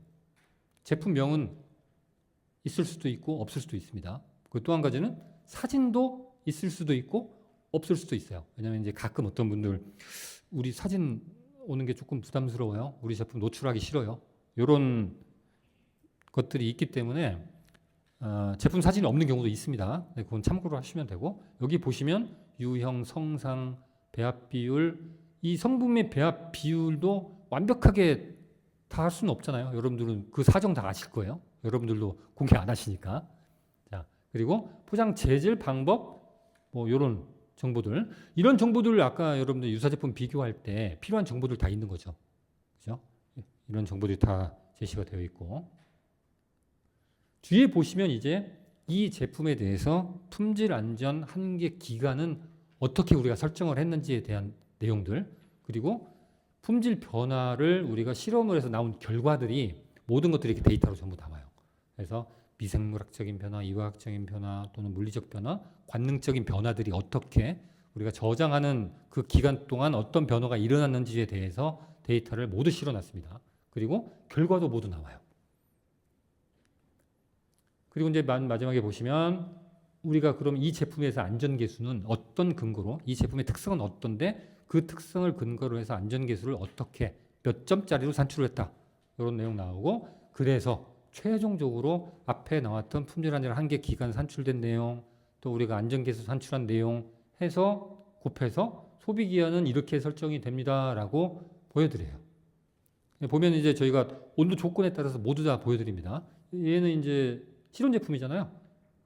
제품명은 있을 수도 있고 없을 수도 있습니다. 그 또 한 가지는 사진도 있을 수도 있고 없을 수도 있어요. 왜냐하면 이제 가끔 어떤 분들 우리 사진 오는 게 조금 부담스러워요. 우리 제품 노출하기 싫어요. 이런 것들이 있기 때문에 제품 사진이 없는 경우도 있습니다. 네, 그건 참고로 하시면 되고, 여기 보시면 유형, 성상, 배합 비율, 이 성분의 배합 비율도 완벽하게 다 할 수는 없잖아요. 여러분들은 그 사정 다 아실 거예요. 여러분들도 공개 안 하시니까. 자, 그리고 포장 재질 방법, 뭐 이런 정보들, 이런 정보들을 아까 여러분들 유사 제품 비교할 때 필요한 정보들 다 있는 거죠. 그죠? 이런 정보들이 다 제시가 되어 있고, 뒤에 보시면 이제 이 제품에 대해서 품질 안전 한계 기간은 어떻게 우리가 설정을 했는지에 대한 내용들, 그리고 품질 변화를 우리가 실험을 해서 나온 결과들이 모든 것들이 이렇게 데이터로 전부 나와요. 그래서 미생물학적인 변화, 이화학적인 변화 또는 물리적 변화, 관능적인 변화들이 어떻게 우리가 저장하는 그 기간 동안 어떤 변화가 일어났는지에 대해서 데이터를 모두 실어놨습니다. 그리고 결과도 모두 나와요. 그리고 이제 마지막에 보시면 우리가 그럼 이 제품에서 안전계수는 어떤 근거로, 이 제품의 특성은 어떤데 그 특성을 근거로 해서 안전계수를 어떻게 몇 점짜리로 산출했다. 이런 내용 나오고, 그래서 최종적으로 앞에 나왔던 품질 안전 한계 기간 산출된 내용, 또 우리가 안전계수 산출한 내용 해서 곱해서 소비기한은 이렇게 설정이 됩니다라고 보여드려요. 보면 이제 저희가 온도 조건에 따라서 모두 다 보여드립니다. 얘는 이제 실온 제품이잖아요.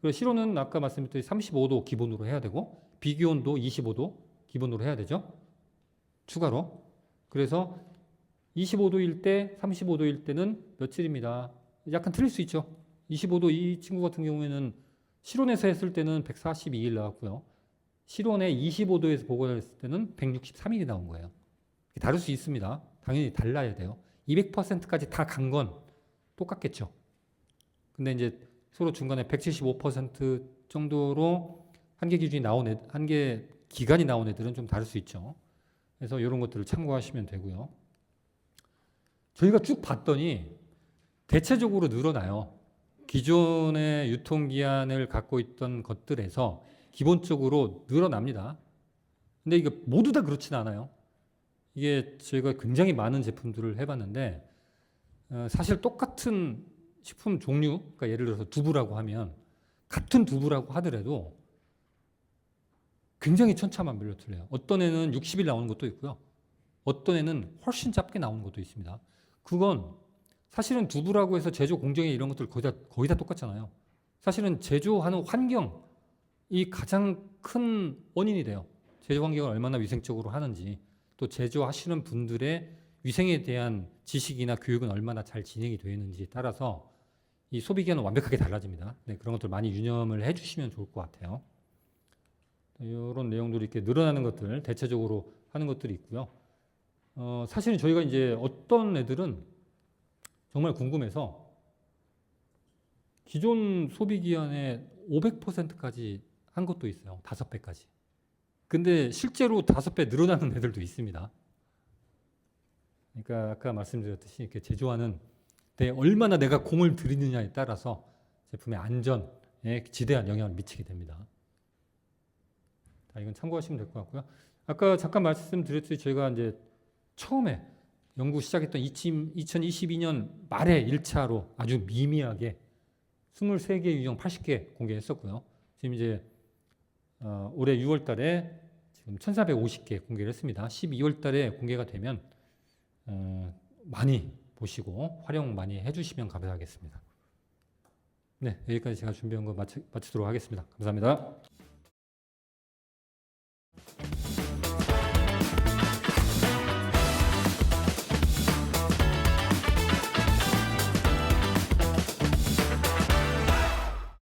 그래서 실온은 아까 말씀드렸듯이 35도 기본으로 해야 되고, 비기온도 25도 기본으로 해야 되죠. 추가로. 그래서 25도일 때, 35도일 때는 며칠입니다. 약간 틀릴 수 있죠. 25도 이 친구 같은 경우에는 실온에서 했을 때는 142일 나왔고요. 실온에 25도에서 보관했을 때는 163일이 나온 거예요. 다를 수 있습니다. 당연히 달라야 돼요. 200%까지 다 간 건 똑같겠죠. 근데 이제 서로 중간에 175% 정도로 한계 기준이 나온 한계 기간이 나온 애들은 좀 다를 수 있죠. 그래서 이런 것들을 참고하시면 되고요. 저희가 쭉 봤더니 대체적으로 늘어나요. 기존의 유통기한을 갖고 있던 것들에서 기본적으로 늘어납니다. 근데 이게 모두 다 그렇진 않아요. 이게 저희가 굉장히 많은 제품들을 해봤는데 사실 똑같은 식품 종류, 그러니까 예를 들어서 두부라고 하면 같은 두부라고 하더라도 굉장히 천차만별로 틀려요. 어떤 애는 60일 나오는 것도 있고요. 어떤 애는 훨씬 짧게 나오는 것도 있습니다. 그건 사실은 두부라고 해서 제조 공정에 이런 것들 거의 다 똑같잖아요. 사실은 제조하는 환경이 가장 큰 원인이 돼요. 제조 환경을 얼마나 위생적으로 하는지, 또 제조하시는 분들의 위생에 대한 지식이나 교육은 얼마나 잘 진행이 되어 있는지에 따라서 이 소비기한은 완벽하게 달라집니다. 네, 그런 것들 많이 유념을 해주시면 좋을 것 같아요. 이런 내용들이 이렇게 늘어나는 것들, 대체적으로 하는 것들이 있고요. 사실은 저희가 이제 어떤 애들은 정말 궁금해서 기존 소비기한의 500%까지 한 것도 있어요. 5배까지. 근데 실제로 5배 늘어나는 애들도 있습니다. 그러니까 아까 말씀드렸듯이 이렇게 제조하는 데 얼마나 내가 공을 들이느냐에 따라서 제품의 안전에 지대한 영향을 미치게 됩니다. 자, 이건 참고하시면 될 것 같고요. 아까 잠깐 말씀드렸듯이 저희가 이제 처음에 연구 시작했던 2022년 말에 1차로 아주 미미하게 23개 유형 80개 공개했었고요. 지금 이제 올해 6월 달에 지금 1450개 공개를 했습니다. 12월 달에 공개가 되면 많이 보시고 활용 많이 해주시면 감사하겠습니다. 네, 여기까지 제가 준비한 거 마치도록 하겠습니다. 감사합니다.